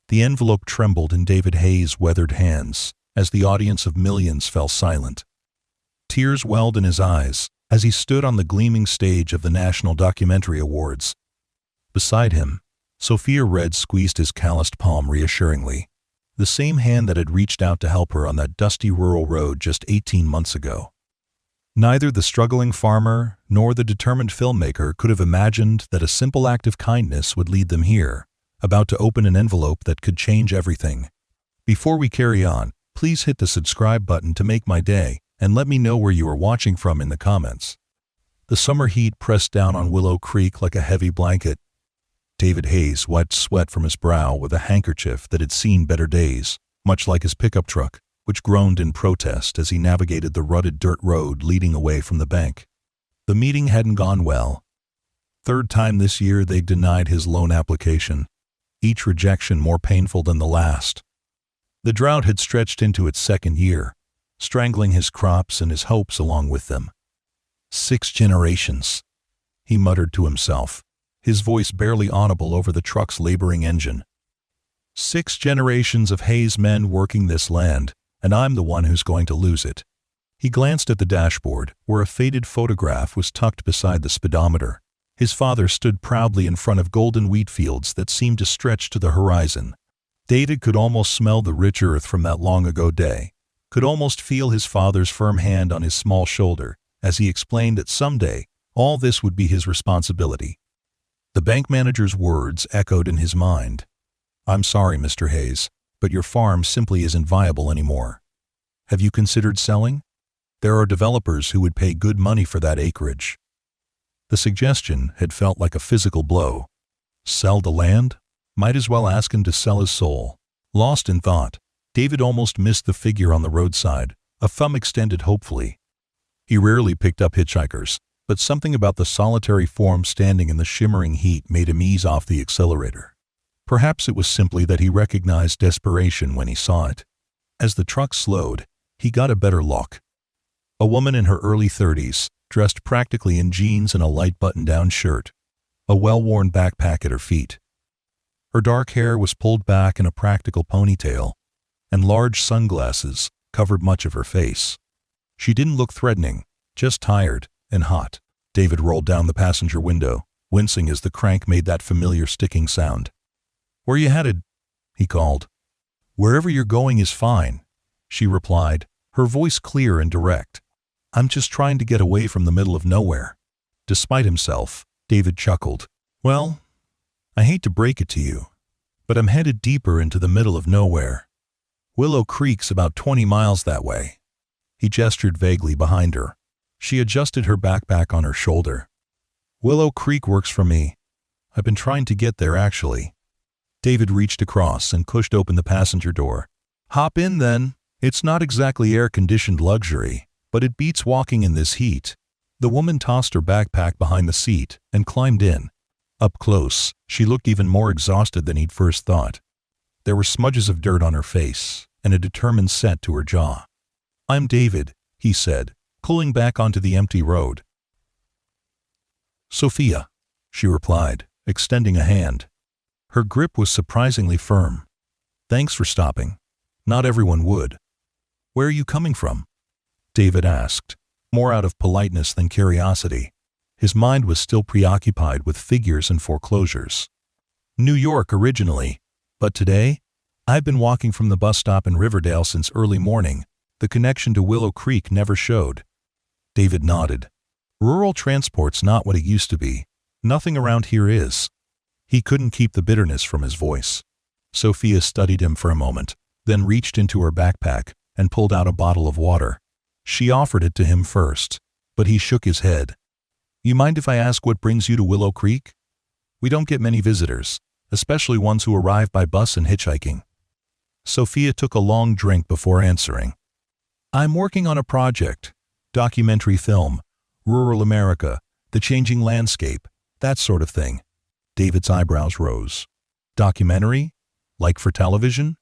The envelope trembled in David Hayes' weathered hands as the audience of millions fell silent. Tears welled in his eyes as he stood on the gleaming stage of the National Documentary Awards. Beside him, Sophia Red squeezed his calloused palm reassuringly, the same hand that had reached out to help her on that dusty rural road just 18 months ago. Neither the struggling farmer nor the determined filmmaker could have imagined that a simple act of kindness would lead them here, about to open an envelope that could change everything. Before we carry on, please hit the subscribe button to make my day, and let me know where you are watching from in the comments. The summer heat pressed down on Willow Creek like a heavy blanket. David Hayes wiped sweat from his brow with a handkerchief that had seen better days, much like his pickup truck, which groaned in protest as he navigated the rutted dirt road leading away from the bank. The meeting hadn't gone well. Third time this year they'd denied his loan application, each rejection more painful than the last. The drought had stretched into its second year, strangling his crops and his hopes along with them. 6 generations, he muttered to himself, his voice barely audible over the truck's laboring engine. 6 generations of Hayes men working this land, and I'm the one who's going to lose it. He glanced at the dashboard, where a faded photograph was tucked beside the speedometer. His father stood proudly in front of golden wheat fields that seemed to stretch to the horizon. David could almost smell the rich earth from that long-ago day, could almost feel his father's firm hand on his small shoulder as he explained that someday all this would be his responsibility. The bank manager's words echoed in his mind. "I'm sorry, Mr. Hayes, but your farm simply isn't viable anymore. Have you considered selling? There are developers who would pay good money for that acreage." The suggestion had felt like a physical blow. Sell the land? Might as well ask him to sell his soul. Lost in thought, David almost missed the figure on the roadside, a thumb extended hopefully. He rarely picked up hitchhikers, but something about the solitary form standing in the shimmering heat made him ease off the accelerator. Perhaps it was simply that he recognized desperation when he saw it. As the truck slowed, he got a better look. A woman in her early 30s, dressed practically in jeans and a light button-down shirt, a well-worn backpack at her feet. Her dark hair was pulled back in a practical ponytail, and large sunglasses covered much of her face. She didn't look threatening, just tired and hot. David rolled down the passenger window, wincing as the crank made that familiar sticking sound. "Where you headed?" he called. "Wherever you're going is fine," she replied, her voice clear and direct. "I'm just trying to get away from the middle of nowhere." Despite himself, David chuckled. "Well, I hate to break it to you, but I'm headed deeper into the middle of nowhere. Willow Creek's about 20 miles that way." He gestured vaguely behind her. She adjusted her backpack on her shoulder. "Willow Creek works for me. I've been trying to get there, actually." David reached across and pushed open the passenger door. "Hop in, then. It's not exactly air-conditioned luxury, but it beats walking in this heat." The woman tossed her backpack behind the seat and climbed in. Up close, she looked even more exhausted than he'd first thought. There were smudges of dirt on her face and a determined set to her jaw. "I'm David," he said, pulling back onto the empty road. "Sophia," she replied, extending a hand. Her grip was surprisingly firm. "Thanks for stopping. Not everyone would." "Where are you coming from?" David asked, more out of politeness than curiosity. His mind was still preoccupied with figures and foreclosures. "New York originally, but today, I've been walking from the bus stop in Riverdale since early morning. The connection to Willow Creek never showed." David nodded. "Rural transport's not what it used to be. Nothing around here is." He couldn't keep the bitterness from his voice. Sophia studied him for a moment, then reached into her backpack and pulled out a bottle of water. She offered it to him first, but he shook his head. "You mind if I ask what brings you to Willow Creek? We don't get many visitors, especially ones who arrive by bus and hitchhiking." Sophia took a long drink before answering. "I'm working on a project, documentary film, rural America, the changing landscape, that sort of thing." David's eyebrows rose. "Documentary? Like for television?"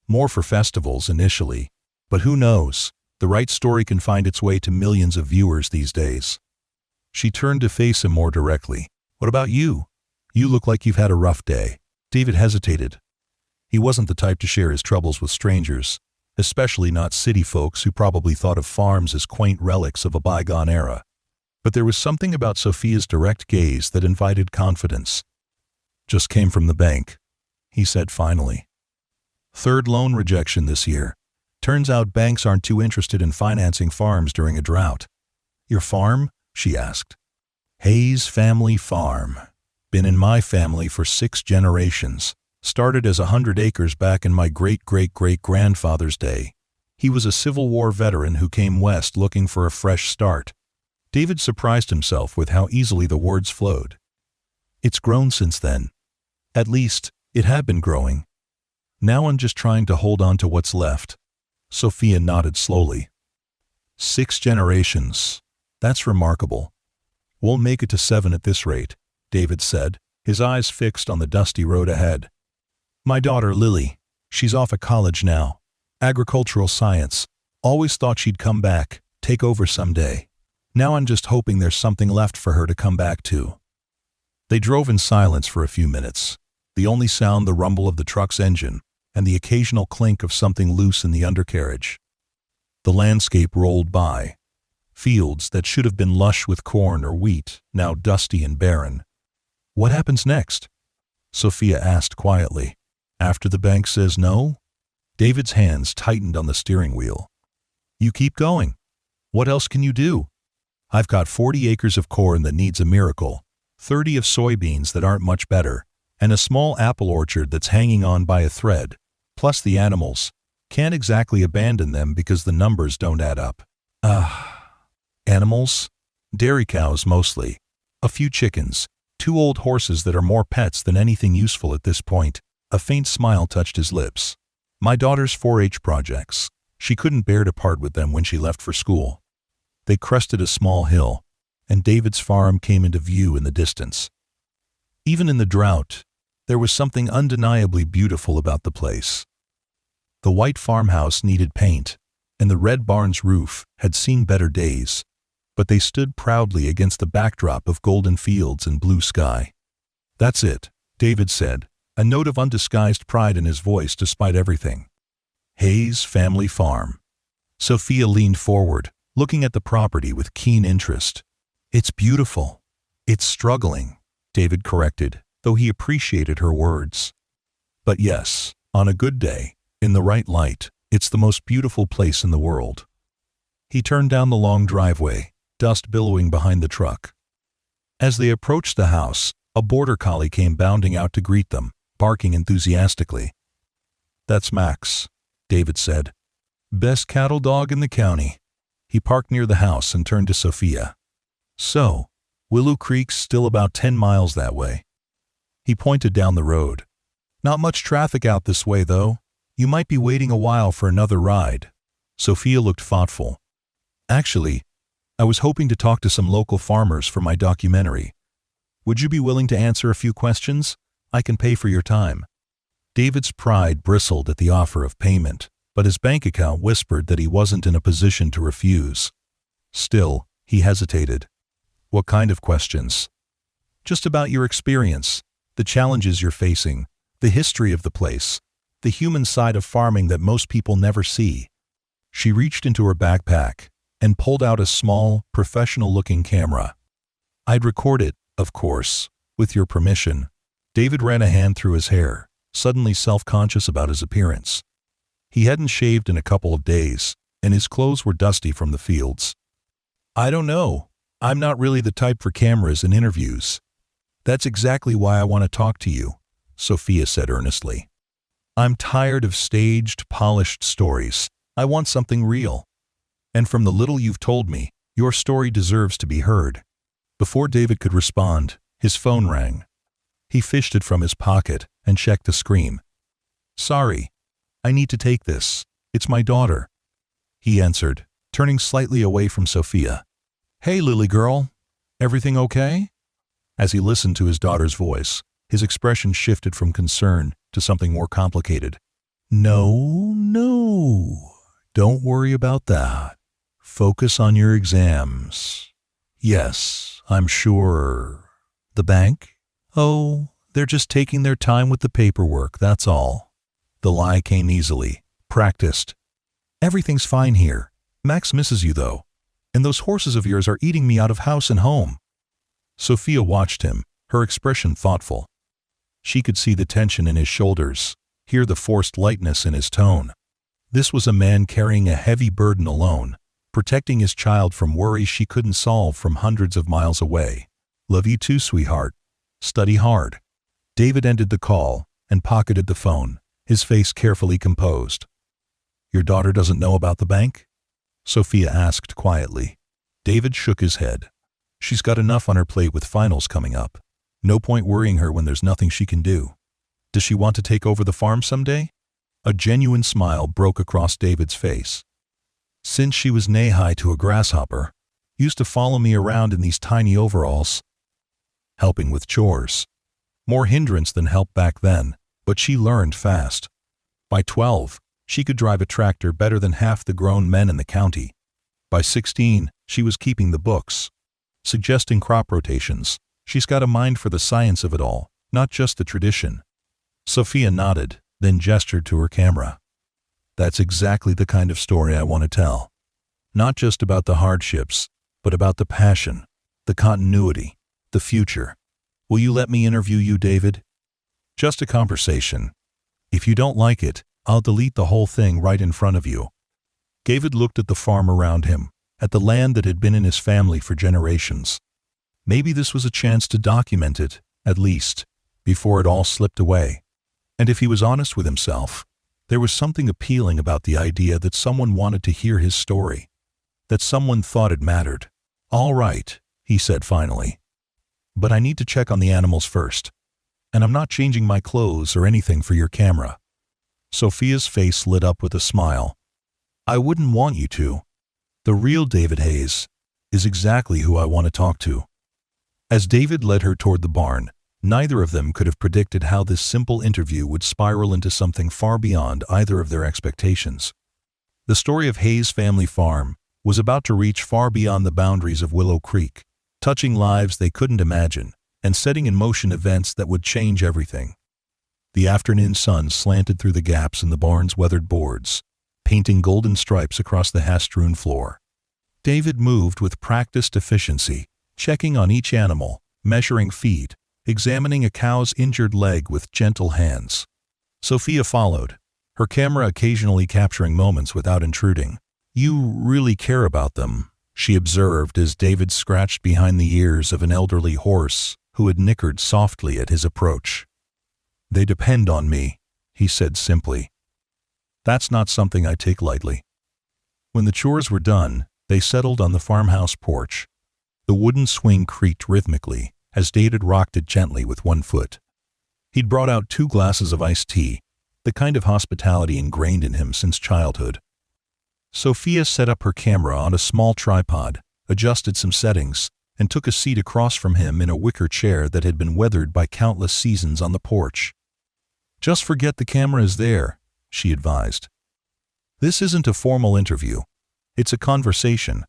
"More for festivals initially, but who knows? The right story can find its way to millions of viewers these days." She turned to face him more directly. "What about you? You look like you've had a rough day." David hesitated. He wasn't the type to share his troubles with strangers, especially not city folks who probably thought of farms as quaint relics of a bygone era. But there was something about Sophia's direct gaze that invited confidence. "Just came from the bank," he said finally. "Third loan rejection this year. Turns out banks aren't too interested in financing farms during a drought." "Your farm?" she asked. "Hayes Family Farm. Been in my family for 6 generations. Started as 100 acres back in my great-great-great-grandfather's day. He was a Civil War veteran who came west looking for a fresh start." David surprised himself with how easily the words flowed. "It's grown since then. At least, it had been growing. Now I'm just trying to hold on to what's left." Sophia nodded slowly. 6 generations. That's remarkable. "We'll make it to 7 at this rate," David said, his eyes fixed on the dusty road ahead. "My daughter Lily, she's off at college now. Agricultural science. Always thought she'd come back, take over someday. Now I'm just hoping there's something left for her to come back to." They drove in silence for a few minutes, the only sound the rumble of the truck's engine and the occasional clink of something loose in the undercarriage. The landscape rolled by. Fields that should have been lush with corn or wheat, now dusty and barren. "What happens next?" Sophia asked quietly. "After the bank says no?" David's hands tightened on the steering wheel. "You keep going. What else can you do? I've got 40 acres of corn that needs a miracle, 30 of soybeans that aren't much better, and a small apple orchard that's hanging on by a thread, plus the animals. Can't exactly abandon them because the numbers don't add up." Animals? Dairy cows mostly. A few chickens, 2 old horses that are more pets than anything useful at this point. A faint smile touched his lips. "My daughter's 4-H projects. She couldn't bear to part with them when she left for school." They crested a small hill, and David's farm came into view in the distance. Even in the drought, there was something undeniably beautiful about the place. The white farmhouse needed paint, and the red barn's roof had seen better days, but they stood proudly against the backdrop of golden fields and blue sky. "That's it," David said, a note of undisguised pride in his voice despite everything. "Hayes Family Farm." Sophia leaned forward, looking at the property with keen interest. "It's beautiful. It's struggling," David corrected, though he appreciated her words. "But yes, on a good day, in the right light, it's the most beautiful place in the world." He turned down the long driveway, dust billowing behind the truck. As they approached the house, a border collie came bounding out to greet them, barking enthusiastically. "That's Max," David said. "Best cattle dog in the county." He parked near the house and turned to Sophia. "So, Willow Creek's still about 10 miles that way." He pointed down the road. "Not much traffic out this way, though. You might be waiting a while for another ride." Sophia looked thoughtful. "Actually, I was hoping to talk to some local farmers for my documentary. Would you be willing to answer a few questions? I can pay for your time." David's pride bristled at the offer of payment, but his bank account whispered that he wasn't in a position to refuse. Still, he hesitated. "What kind of questions?" "Just about your experience, the challenges you're facing, the history of the place, the human side of farming that most people never see." She reached into her backpack and pulled out a small, professional-looking camera. "I'd record it, of course, with your permission." David ran a hand through his hair, suddenly self-conscious about his appearance. He hadn't shaved in a couple of days, and his clothes were dusty from the fields. "I don't know. I'm not really the type for cameras and interviews." "That's exactly why I want to talk to you," Sophia said earnestly. "I'm tired of staged, polished stories. I want something real. And from the little you've told me, your story deserves to be heard." Before David could respond, his phone rang. He fished it from his pocket and checked the screen. "Sorry, I need to take this. It's my daughter," he answered, turning slightly away from Sophia. "Hey, Lily girl, everything okay?" As he listened to his daughter's voice, his expression shifted from concern to something more complicated. No, don't worry about that. Focus on your exams." "Yes, I'm sure." "The bank?" "Oh, they're just taking their time with the paperwork, that's all." The lie came easily. Practiced. Everything's fine here. Max misses you though. And those horses of yours are eating me out of house and home. Sophia watched him, her expression thoughtful. She could see the tension in his shoulders, hear the forced lightness in his tone. This was a man carrying a heavy burden alone, protecting his child from worries she couldn't solve from hundreds of miles away. Love you too, sweetheart. Study hard. David ended the call and pocketed the phone, his face carefully composed. Your daughter doesn't know about the bank? Sophia asked quietly. David shook his head. She's got enough on her plate with finals coming up. No point worrying her when there's nothing she can do. Does she want to take over the farm someday? A genuine smile broke across David's face. Since she was knee-high to a grasshopper, used to follow me around in these tiny overalls, helping with chores. More hindrance than help back then, but she learned fast. By 12, she could drive a tractor better than half the grown men in the county. By 16, she was keeping the books, suggesting crop rotations. She's got a mind for the science of it all, not just the tradition. Sophia nodded, then gestured to her camera. That's exactly the kind of story I want to tell. Not just about the hardships, but about the passion, the continuity, the future. Will you let me interview you, David? Just a conversation. If you don't like it, I'll delete the whole thing right in front of you. David looked at the farm around him, at the land that had been in his family for generations. Maybe this was a chance to document it, at least, before it all slipped away. And if he was honest with himself, there was something appealing about the idea that someone wanted to hear his story, that someone thought it mattered. All right, he said finally. But I need to check on the animals first. And I'm not changing my clothes or anything for your camera. Sophia's face lit up with a smile. I wouldn't want you to. The real David Hayes is exactly who I want to talk to. As David led her toward the barn, neither of them could have predicted how this simple interview would spiral into something far beyond either of their expectations. The story of Hayes Family Farm was about to reach far beyond the boundaries of Willow Creek, touching lives they couldn't imagine and setting in motion events that would change everything. The afternoon sun slanted through the gaps in the barn's weathered boards, painting golden stripes across the hay-strewn floor. David moved with practiced efficiency, checking on each animal, measuring feed, examining a cow's injured leg with gentle hands. Sophia followed, her camera occasionally capturing moments without intruding. You really care about them, she observed as David scratched behind the ears of an elderly horse who had nickered softly at his approach. They depend on me, he said simply. That's not something I take lightly. When the chores were done, they settled on the farmhouse porch. The wooden swing creaked rhythmically as David rocked it gently with one foot. He'd brought out 2 glasses of iced tea, the kind of hospitality ingrained in him since childhood. Sophia set up her camera on a small tripod, adjusted some settings, and took a seat across from him in a wicker chair that had been weathered by countless seasons on the porch. Just forget the camera is there, she advised. This isn't a formal interview. It's a conversation.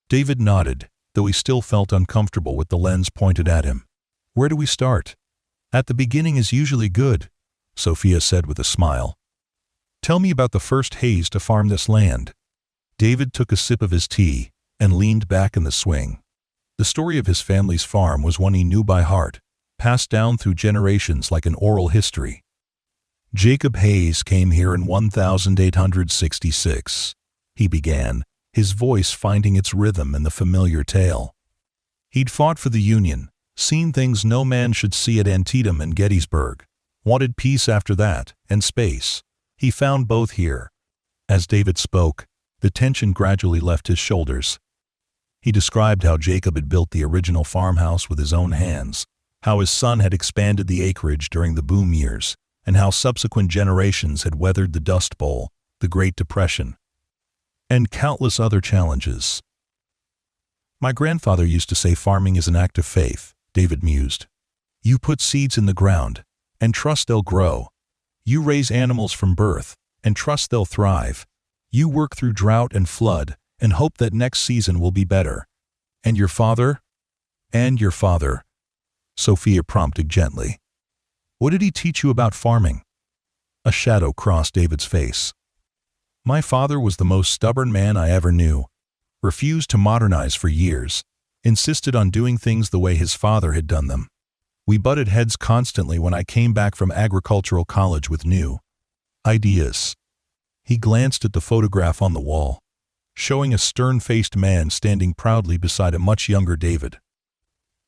David nodded, though he still felt uncomfortable with the lens pointed at him. Where do we start? At the beginning is usually good, Sophia said with a smile. Tell me about the first Hayes to farm this land. David took a sip of his tea and leaned back in the swing. The story of his family's farm was one he knew by heart, passed down through generations like an oral history. Jacob Hayes came here in 1866, he began, his voice finding its rhythm in the familiar tale. He'd fought for the Union, seen things no man should see at Antietam and Gettysburg, wanted peace after that, and space. He found both here. As David spoke, the tension gradually left his shoulders. He described how Jacob had built the original farmhouse with his own hands, how his son had expanded the acreage during the boom years, and how subsequent generations had weathered the Dust Bowl, the Great Depression, and countless other challenges. My grandfather used to say farming is an act of faith, David mused. You put seeds in the ground, and trust they'll grow. You raise animals from birth, and trust they'll thrive. You work through drought and flood, and hope that next season will be better. And your father? And your father, Sophia prompted gently. What did he teach you about farming? A shadow crossed David's face. My father was the most stubborn man I ever knew. Refused to modernize for years. Insisted on doing things the way his father had done them. We butted heads constantly when I came back from agricultural college with new ideas. He glanced at the photograph on the wall, showing a stern-faced man standing proudly beside a much younger David.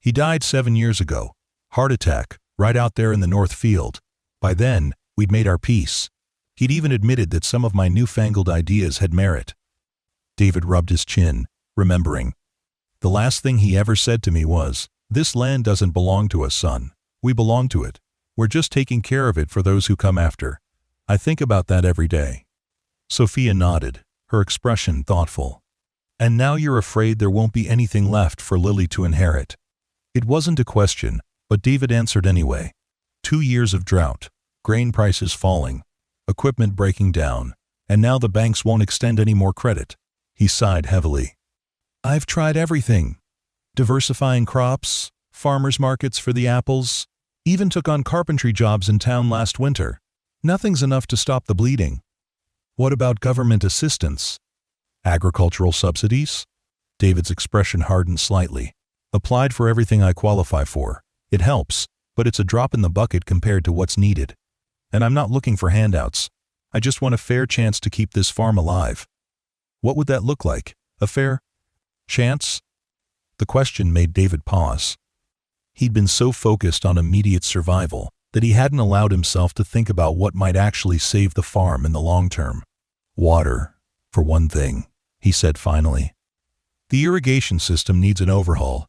He died 7 years ago. Heart attack, right out there in the North Field. By then, we'd made our peace. He'd even admitted that some of my newfangled ideas had merit. David rubbed his chin, remembering. The last thing he ever said to me was, "This land doesn't belong to us, son. We belong to it. We're just taking care of it for those who come after." I think about that every day. Sophia nodded, her expression thoughtful. And now you're afraid there won't be anything left for Lily to inherit. It wasn't a question, but David answered anyway. 2 years of drought, grain prices falling, equipment breaking down, and now the banks won't extend any more credit. He sighed heavily. I've tried everything. Diversifying crops, farmers markets for the apples, even took on carpentry jobs in town last winter. Nothing's enough to stop the bleeding. What about government assistance? Agricultural subsidies? David's expression hardened slightly. Applied for everything I qualify for. It helps, but it's a drop in the bucket compared to what's needed. And I'm not looking for handouts. I just want a fair chance to keep this farm alive. What would that look like? A fair chance? The question made David pause. He'd been so focused on immediate survival that he hadn't allowed himself to think about what might actually save the farm in the long term. Water, for one thing, he said finally. The irrigation system needs an overhaul.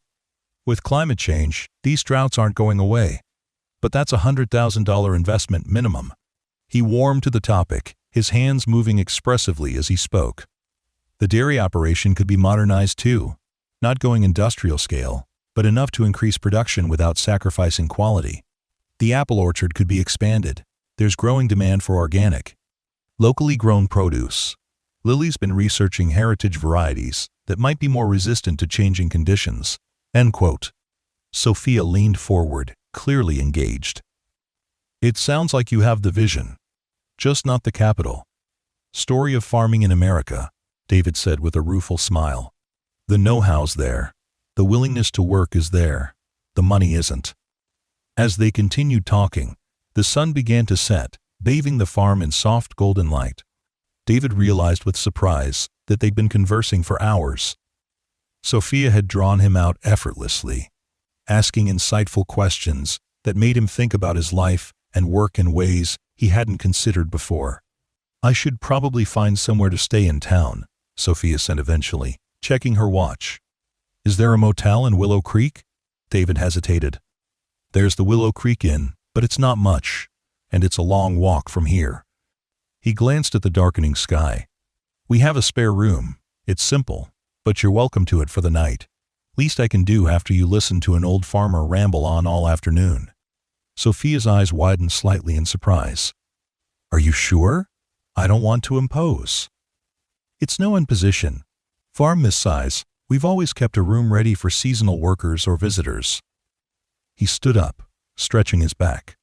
With climate change, these droughts aren't going away. But that's a $100,000 investment minimum. He warmed to the topic, his hands moving expressively as he spoke. The dairy operation could be modernized too. Not going industrial scale, but enough to increase production without sacrificing quality. The apple orchard could be expanded. There's growing demand for organic, locally grown produce. Lily's been researching heritage varieties that might be more resistant to changing conditions. End quote. Sophia leaned forward, clearly engaged. It sounds like you have the vision. Just not the capital. Story of farming in America, David said with a rueful smile. The know-how's there. The willingness to work is there. The money isn't. As they continued talking, the sun began to set, bathing the farm in soft golden light. David realized with surprise that they'd been conversing for hours. Sophia had drawn him out effortlessly, asking insightful questions that made him think about his life and work in ways he hadn't considered before. I should probably find somewhere to stay in town, Sophia said eventually, checking her watch. Is there a motel in Willow Creek? David hesitated. There's the Willow Creek Inn, but it's not much, and it's a long walk from here. He glanced at the darkening sky. We have a spare room. It's simple, but you're welcome to it for the night. Least I can do after you listen to an old farmer ramble on all afternoon. Sophia's eyes widened slightly in surprise. Are you sure? I don't want to impose. It's no imposition. Farm this size, we've always kept a room ready for seasonal workers or visitors. He stood up, stretching his back.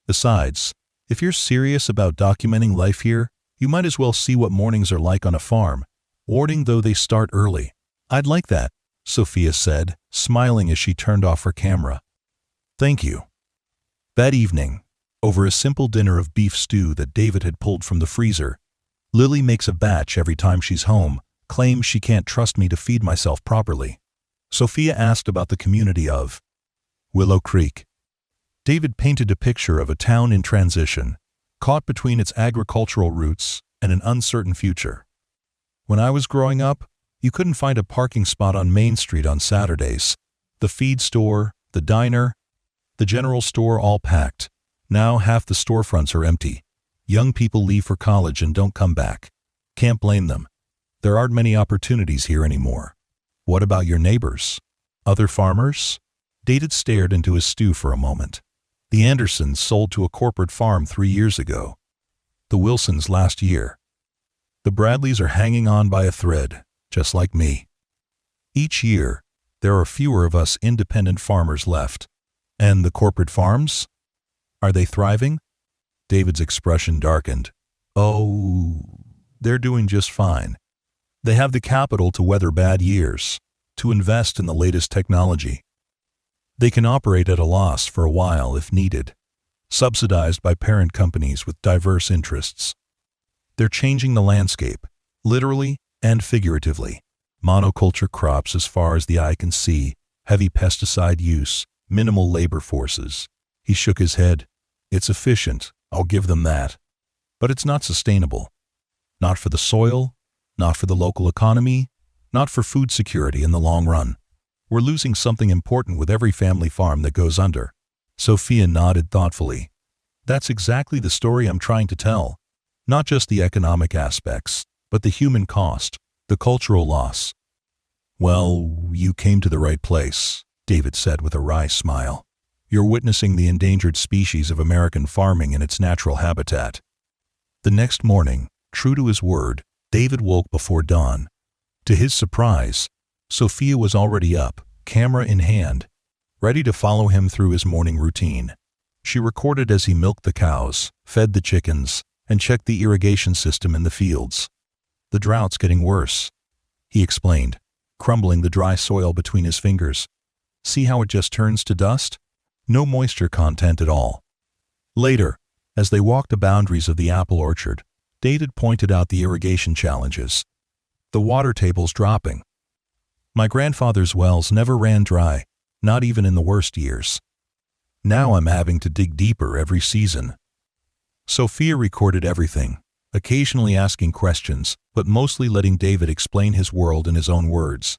Besides, if you're serious about documenting life here, you might as well see what mornings are like on a farm, warding though they start early. I'd like that, Sophia said, smiling as she turned off her camera. Thank you. That evening, over a simple dinner of beef stew that David had pulled from the freezer, Lily makes a batch every time she's home, claims she can't trust me to feed myself properly. Sophia asked about the community of Willow Creek. David painted a picture of a town in transition, caught between its agricultural roots and an uncertain future. When I was growing up, you couldn't find a parking spot on Main Street on Saturdays. The feed store, the diner, the general store all packed. Now half the storefronts are empty. Young people leave for college and don't come back. Can't blame them. There aren't many opportunities here anymore. What about your neighbors? Other farmers? David stared into his stew for a moment. The Andersons sold to a corporate farm 3 years ago. The Wilsons last year. The Bradleys are hanging on by a thread, just like me. Each year, there are fewer of us independent farmers left. And the corporate farms? Are they thriving? David's expression darkened. Oh, they're doing just fine. They have the capital to weather bad years, to invest in the latest technology. They can operate at a loss for a while if needed, subsidized by parent companies with diverse interests. They're changing the landscape, literally and figuratively. Monoculture crops as far as the eye can see, heavy pesticide use, minimal labor forces. He shook his head. It's efficient, I'll give them that. But it's not sustainable. Not for the soil, not for the local economy, not for food security in the long run. We're losing something important with every family farm that goes under. Sophia nodded thoughtfully. That's exactly the story I'm trying to tell. Not just the economic aspects, but the human cost, the cultural loss. Well, you came to the right place, David said with a wry smile. You're witnessing the endangered species of American farming in its natural habitat. The next morning, true to his word, David woke before dawn. To his surprise, Sophia was already up, camera in hand, ready to follow him through his morning routine. She recorded as he milked the cows, fed the chickens, and checked the irrigation system in the fields. The drought's getting worse, he explained, crumbling the dry soil between his fingers. See how it just turns to dust? No moisture content at all. Later, as they walked the boundaries of the apple orchard, David pointed out the irrigation challenges. The water table's dropping. My grandfather's wells never ran dry, not even in the worst years. Now I'm having to dig deeper every season. Sophia recorded everything, occasionally asking questions, but mostly letting David explain his world in his own words.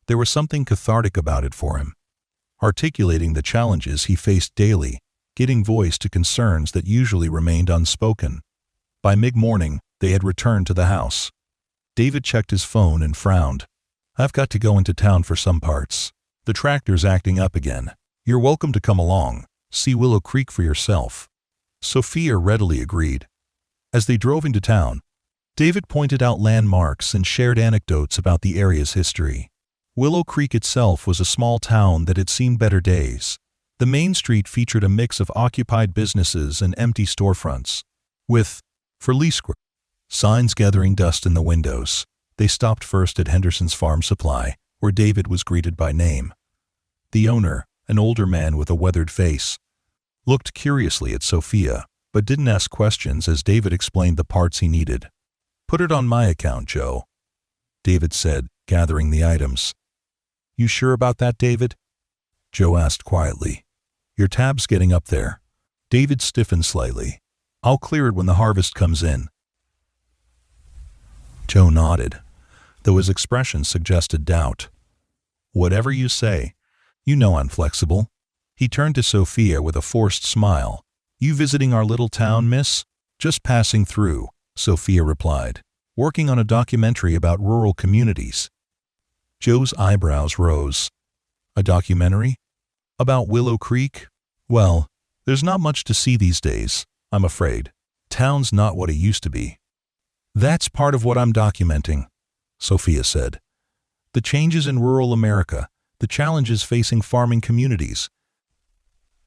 There was something cathartic about it for him, articulating the challenges he faced daily, giving voice to concerns that usually remained unspoken. By mid-morning, they had returned to the house. David checked his phone and frowned. I've got to go into town for some parts. The tractor's acting up again. You're welcome to come along. See Willow Creek for yourself. Sophia readily agreed. As they drove into town, David pointed out landmarks and shared anecdotes about the area's history. Willow Creek itself was a small town that had seen better days. The main street featured a mix of occupied businesses and empty storefronts, with, for lease signs gathering dust in the windows. They stopped first at Henderson's Farm Supply, where David was greeted by name. The owner, an older man with a weathered face, looked curiously at Sophia, but didn't ask questions as David explained the parts he needed. Put it on my account, Joe, David said, gathering the items. You sure about that, David? Joe asked quietly. Your tab's getting up there. David stiffened slightly. I'll clear it when the harvest comes in. Joe nodded, though his expression suggested doubt. Whatever you say. You know I'm flexible. He turned to Sophia with a forced smile. You visiting our little town, miss? Just passing through, Sophia replied, working on a documentary about rural communities. Joe's eyebrows rose. A documentary? About Willow Creek? Well, there's not much to see these days, I'm afraid. Town's not what it used to be. That's part of what I'm documenting, Sophia said. The changes in rural America, the challenges facing farming communities.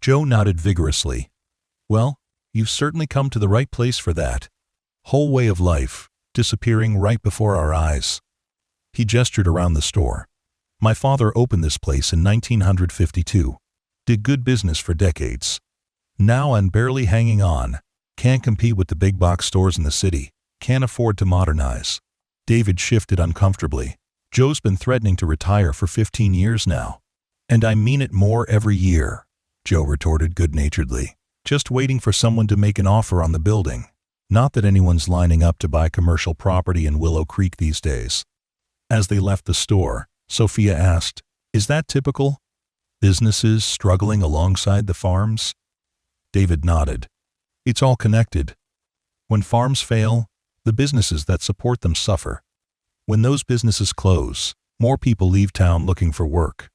Joe nodded vigorously. Well, you've certainly come to the right place for that. Whole way of life, disappearing right before our eyes. He gestured around the store. My father opened this place in 1952. Did good business for decades. Now I'm barely hanging on. Can't compete with the big box stores in the city. Can't afford to modernize. David shifted uncomfortably. Joe's been threatening to retire for 15 years now. And I mean it more every year, Joe retorted good-naturedly. Just waiting for someone to make an offer on the building. Not that anyone's lining up to buy commercial property in Willow Creek these days. As they left the store, Sophia asked, Is that typical? Businesses struggling alongside the farms? David nodded. It's all connected. When farms fail, the businesses that support them suffer. When those businesses close, more people leave town looking for work.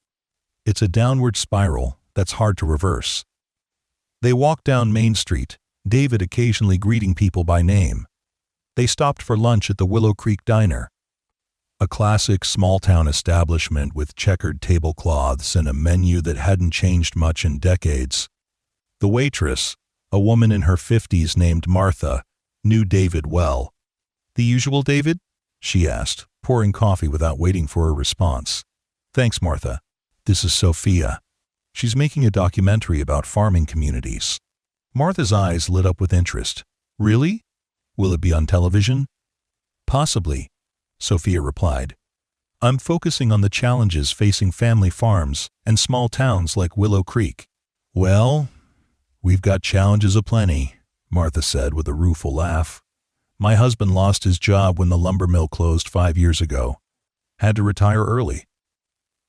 It's a downward spiral that's hard to reverse. They walked down Main Street, David occasionally greeting people by name. They stopped for lunch at the Willow Creek Diner, a classic small-town establishment with checkered tablecloths and a menu that hadn't changed much in decades. The waitress, A woman in her 50s named Martha knew David well. "The usual David?" she asked, pouring coffee without waiting for a response. "Thanks, Martha. This is Sophia. She's making a documentary about farming communities." Martha's eyes lit up with interest. "Really? Will it be on television?" "Possibly," Sophia replied. "I'm focusing on the challenges facing family farms and small towns like Willow Creek." "Well, we've got challenges aplenty," Martha said with a rueful laugh. "My husband lost his job when the lumber mill closed 5 years ago. Had to retire early.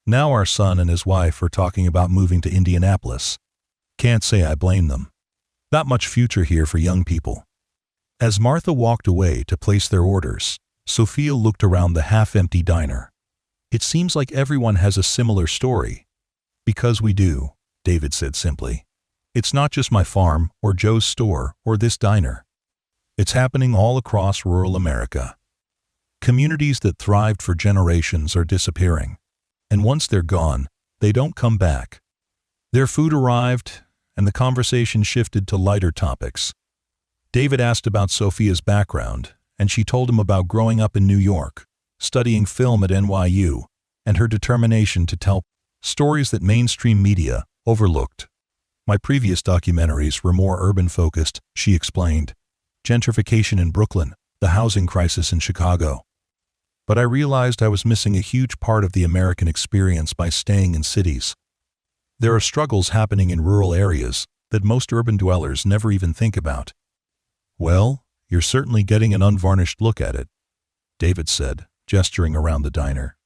Now our son and his wife are talking about moving to Indianapolis. Can't say I blame them. Not much future here for young people." As Martha walked away to place their orders, Sophia looked around the half-empty diner. "It seems like everyone has a similar story." "Because we do," David said simply. "It's not just my farm or Joe's store or this diner. It's happening all across rural America. Communities that thrived for generations are disappearing. And once they're gone, they don't come back." Their food arrived, and the conversation shifted to lighter topics. David asked about Sophia's background, and she told him about growing up in New York, studying film at NYU, and her determination to tell stories that mainstream media overlooked. "My previous documentaries were more urban-focused," she explained. "Gentrification in Brooklyn, the housing crisis in Chicago. But I realized I was missing a huge part of the American experience by staying in cities. There are struggles happening in rural areas that most urban dwellers never even think about." "Well, you're certainly getting an unvarnished look at it," David said, gesturing around the diner.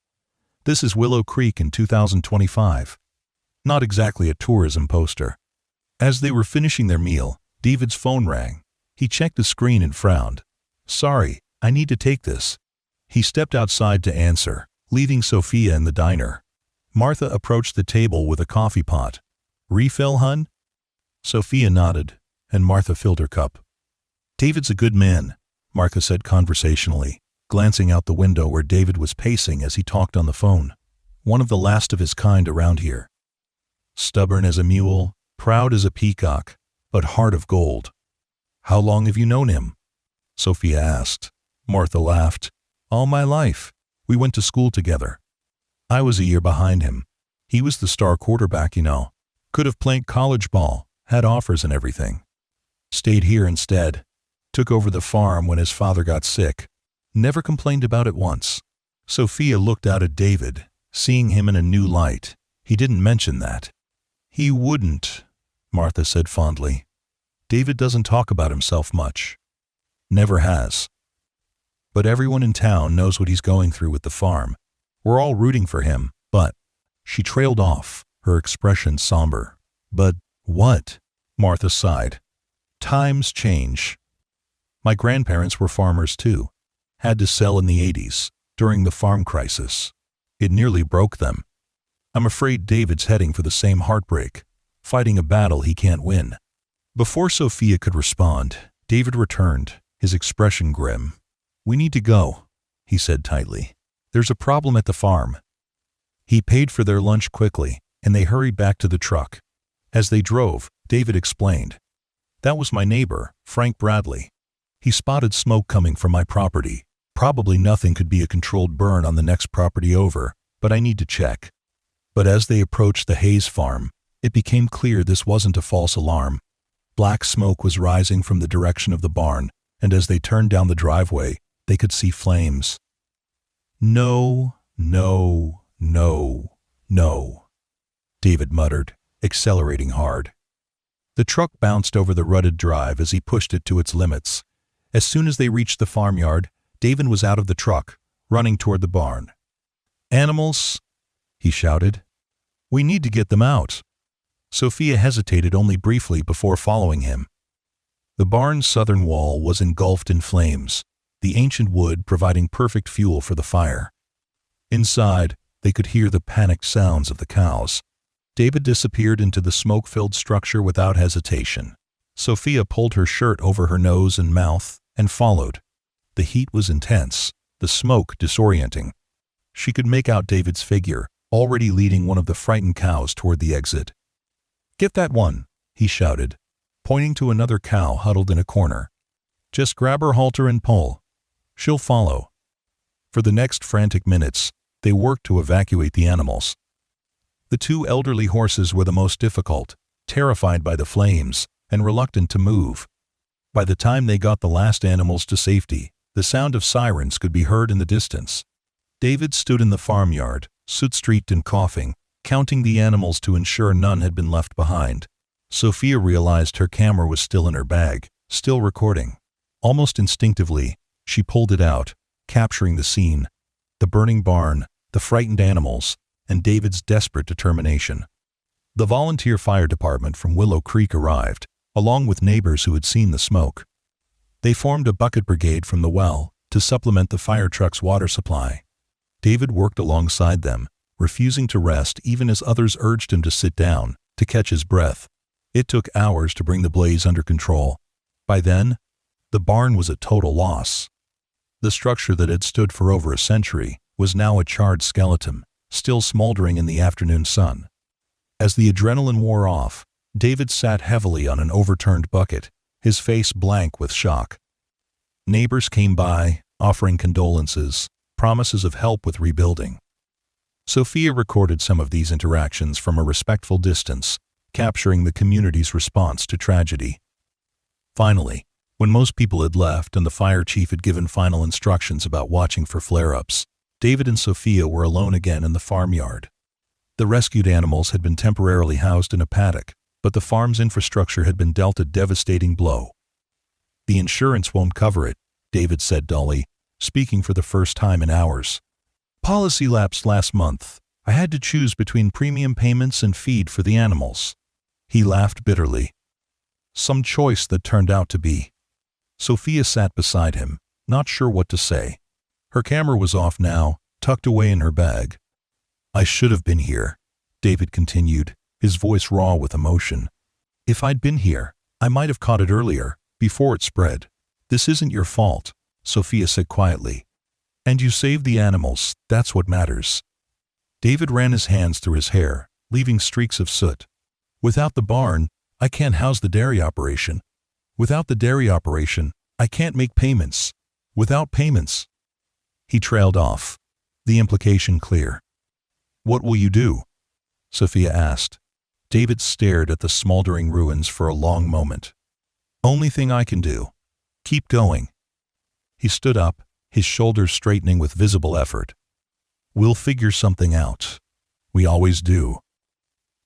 "This is Willow Creek in 2025. Not exactly a tourism poster." As they were finishing their meal, David's phone rang. He checked the screen and frowned. "Sorry, I need to take this." He stepped outside to answer, leaving Sophia in the diner. Martha approached the table with a coffee pot. "Refill, hun?" Sophia nodded, and Martha filled her cup. "David's a good man," Martha said conversationally, glancing out the window where David was pacing as he talked on the phone. "One of the last of his kind around here. Stubborn as a mule, proud as a peacock, but heart of gold." "How long have you known him?" Sophia asked. Martha laughed. "All my life. We went to school together. I was a year behind him. He was the star quarterback, you know. Could have played college ball, had offers and everything. Stayed here instead. Took over the farm when his father got sick. Never complained about it once." Sophia looked out at David, seeing him in a new light. He didn't mention that. "He wouldn't," Martha said fondly. "David doesn't talk about himself much. Never has. But everyone in town knows what he's going through with the farm. We're all rooting for him, but—" She trailed off, her expression somber. "But what?" Martha sighed. "Times change. My grandparents were farmers too. Had to sell in the 80s, during the farm crisis. It nearly broke them. I'm afraid David's heading for the same heartbreak, fighting a battle he can't win." Before Sophia could respond, David returned, his expression grim. "We need to go," he said tightly. "There's a problem at the farm." He paid for their lunch quickly, and they hurried back to the truck. As they drove, David explained. "That was my neighbor, Frank Bradley. He spotted smoke coming from my property. Probably nothing could be a controlled burn on the next property over, but I need to check." But as they approached the Hayes farm, it became clear this wasn't a false alarm. Black smoke was rising from the direction of the barn, and as they turned down the driveway, they could see flames. "No, no, no, no," David muttered, accelerating hard. The truck bounced over the rutted drive as he pushed it to its limits. As soon as they reached the farmyard, David was out of the truck, running toward the barn. "Animals!" he shouted. "We need to get them out." Sophia hesitated only briefly before following him. The barn's southern wall was engulfed in flames, the ancient wood providing perfect fuel for the fire. Inside, they could hear the panicked sounds of the cows. David disappeared into the smoke-filled structure without hesitation. Sophia pulled her shirt over her nose and mouth and followed. The heat was intense, the smoke disorienting. She could make out David's figure, already leading one of the frightened cows toward the exit. "Get that one," he shouted, pointing to another cow huddled in a corner. "Just grab her halter and pull. She'll follow." For the next frantic minutes, they worked to evacuate the animals. The two elderly horses were the most difficult, terrified by the flames and reluctant to move. By the time they got the last animals to safety, the sound of sirens could be heard in the distance. David stood in the farmyard, soot-streaked and coughing, counting the animals to ensure none had been left behind. Sophia realized her camera was still in her bag, still recording. Almost instinctively, she pulled it out, capturing the scene, the burning barn, the frightened animals, and David's desperate determination. The volunteer fire department from Willow Creek arrived, along with neighbors who had seen the smoke. They formed a bucket brigade from the well to supplement the fire truck's water supply. David worked alongside them, refusing to rest even as others urged him to sit down, to catch his breath. It took hours to bring the blaze under control. By then, the barn was a total loss. The structure that had stood for over a century was now a charred skeleton, still smoldering in the afternoon sun. As the adrenaline wore off, David sat heavily on an overturned bucket, his face blank with shock. Neighbors came by, offering condolences, promises of help with rebuilding. Sophia recorded some of these interactions from a respectful distance, capturing the community's response to tragedy. Finally, when most people had left and the fire chief had given final instructions about watching for flare-ups, David and Sophia were alone again in the farmyard. The rescued animals had been temporarily housed in a paddock, but the farm's infrastructure had been dealt a devastating blow. "The insurance won't cover it," David said dully, speaking for the first time in hours. "Policy lapsed last month. I had to choose between premium payments and feed for the animals." He laughed bitterly. Some choice that turned out to be. Sophia sat beside him, not sure what to say. Her camera was off now, tucked away in her bag. "I should have been here," David continued, his voice raw with emotion. "If I'd been here, I might have caught it earlier, before it spread." "This isn't your fault," Sophia said quietly. "And you saved the animals, that's what matters." David ran his hands through his hair, leaving streaks of soot. "Without the barn, I can't house the dairy operation. Without the dairy operation, I can't make payments. Without payments—" He trailed off, the implication clear. "What will you do?" Sophia asked. David stared at the smoldering ruins for a long moment. "Only thing I can do. Keep going." He stood up, his shoulders straightening with visible effort. "We'll figure something out. We always do."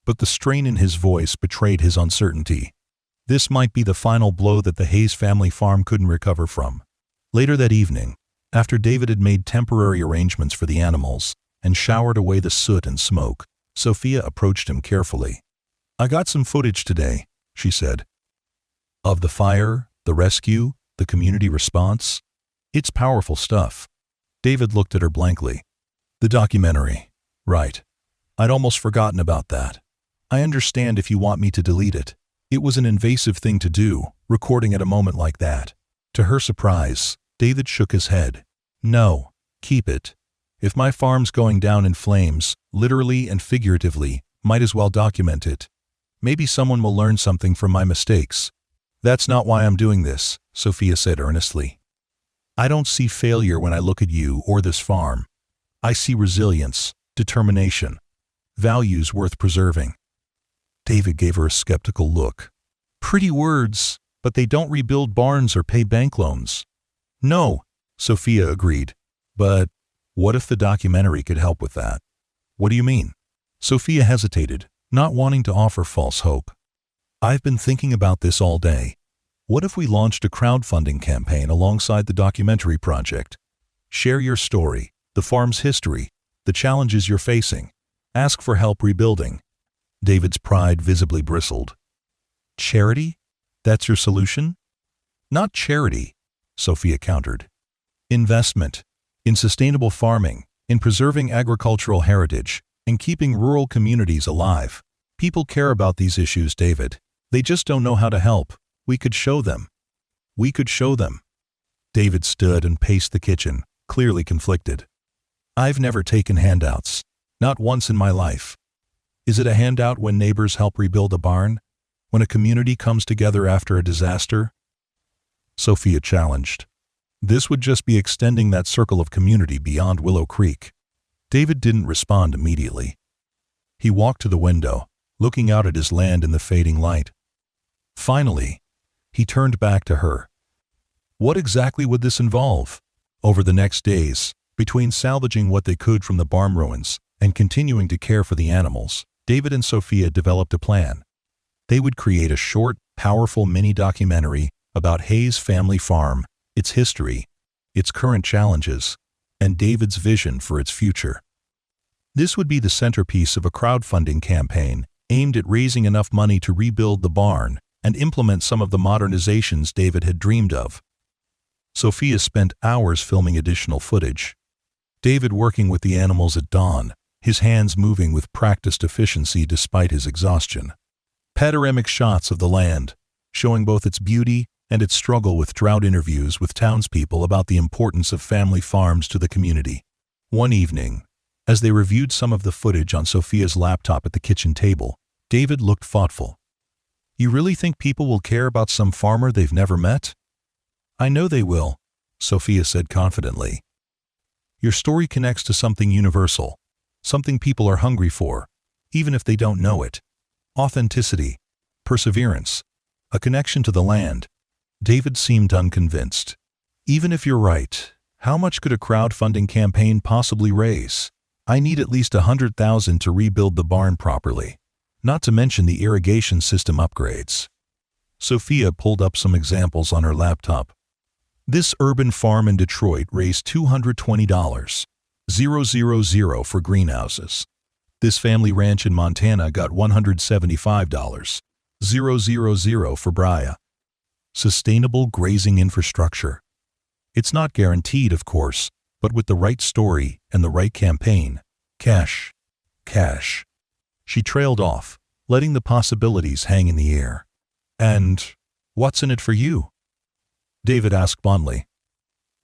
But the strain in his voice betrayed his uncertainty. This might be the final blow that the Hayes family farm couldn't recover from. Later that evening, after David had made temporary arrangements for the animals and showered away the soot and smoke, Sophia approached him carefully. "I got some footage today," she said. "Of the fire, the rescue, the community response? It's powerful stuff." David looked at her blankly. "The documentary. Right. I'd almost forgotten about that. I understand if you want me to delete it. It was an invasive thing to do, recording at a moment like that." To her surprise, David shook his head. "No, keep it. If my farm's going down in flames, literally and figuratively, might as well document it. Maybe someone will learn something from my mistakes." "That's not why I'm doing this," Sophia said earnestly. "I don't see failure when I look at you or this farm. I see resilience, determination, values worth preserving." David gave her a skeptical look. "Pretty words, but they don't rebuild barns or pay bank loans." "No," Sophia agreed. "But what if the documentary could help with that?" "What do you mean?" Sophia hesitated, not wanting to offer false hope. "I've been thinking about this all day. What if we launched a crowdfunding campaign alongside the documentary project? Share your story, the farm's history, the challenges you're facing. Ask for help rebuilding." David's pride visibly bristled. "Charity? That's your solution?" "Not charity," Sophia countered. "Investment. In sustainable farming, in preserving agricultural heritage, in keeping rural communities alive. People care about these issues, David. They just don't know how to help. We could show them. We could show them." David stood and paced the kitchen, clearly conflicted. "I've never taken handouts. Not once in my life. Is it a handout when neighbors help rebuild a barn? when a community comes together after a disaster? Sophia challenged. This would just be extending that circle of community beyond Willow Creek. David didn't respond immediately. He walked to the window, looking out at his land in the fading light. Finally, he turned back to her. What exactly would this involve? Over the next days, between salvaging what they could from the barn ruins and continuing to care for the animals, David and Sophia developed a plan. They would create a short, powerful mini-documentary about Hayes family farm, its history, its current challenges, and David's vision for its future. This would be the centerpiece of a crowdfunding campaign aimed at raising enough money to rebuild the barn and implement some of the modernizations David had dreamed of. Sophia spent hours filming additional footage. David working with the animals at dawn, his hands moving with practiced efficiency despite his exhaustion. Panoramic shots of the land, showing both its beauty and its struggle with drought. Interviews with townspeople about the importance of family farms to the community. One evening, as they reviewed some of the footage on Sophia's laptop at the kitchen table, David looked thoughtful. You really think people will care about some farmer they've never met? I know they will, Sophia said confidently. Your story connects to something universal, something people are hungry for, even if they don't know it. Authenticity, perseverance, a connection to the land. David seemed unconvinced. Even if you're right, how much could a crowdfunding campaign possibly raise? I need at least $100,000 to rebuild the barn properly, not to mention the irrigation system upgrades. Sophia pulled up some examples on her laptop. This urban farm in Detroit raised $220,000 for greenhouses. This family ranch in Montana got $175,000 for Bria. Sustainable grazing infrastructure. It's not guaranteed, of course, but with the right story and the right campaign, cash. She trailed off, letting the possibilities hang in the air. And what's in it for you? David asked bluntly.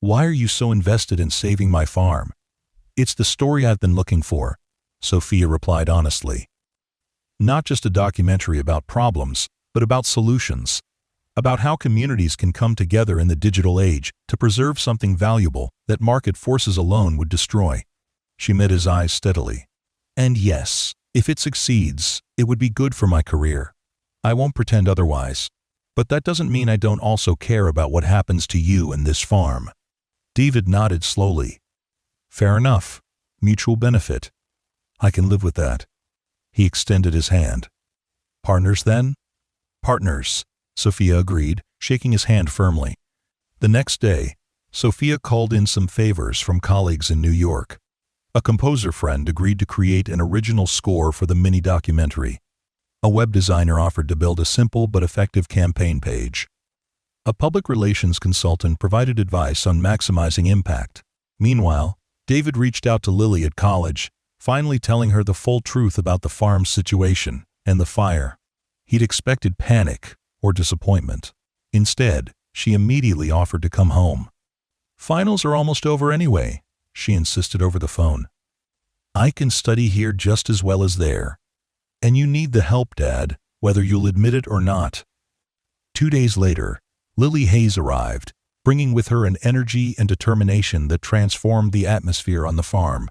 Why are you so invested in saving my farm? It's the story I've been looking for, Sophia replied honestly. Not just a documentary about problems, but about solutions. About how communities can come together in the digital age to preserve something valuable that market forces alone would destroy. She met his eyes steadily. And yes, if it succeeds, it would be good for my career. I won't pretend otherwise. But that doesn't mean I don't also care about what happens to you and this farm. David nodded slowly. Fair enough. Mutual benefit. I can live with that. He extended his hand. Partners then? Partners, Sophia agreed, shaking his hand firmly. The next day, Sophia called in some favors from colleagues in New York. A composer friend agreed to create an original score for the mini-documentary. A web designer offered to build a simple but effective campaign page. A public relations consultant provided advice on maximizing impact. Meanwhile, David reached out to Lily at college, finally telling her the full truth about the farm's situation and the fire. He'd expected panic or disappointment. Instead, she immediately offered to come home. Finals are almost over anyway, she insisted over the phone. I can study here just as well as there. And you need the help, Dad, whether you'll admit it or not. 2 days later, Lily Hayes arrived, bringing with her an energy and determination that transformed the atmosphere on the farm.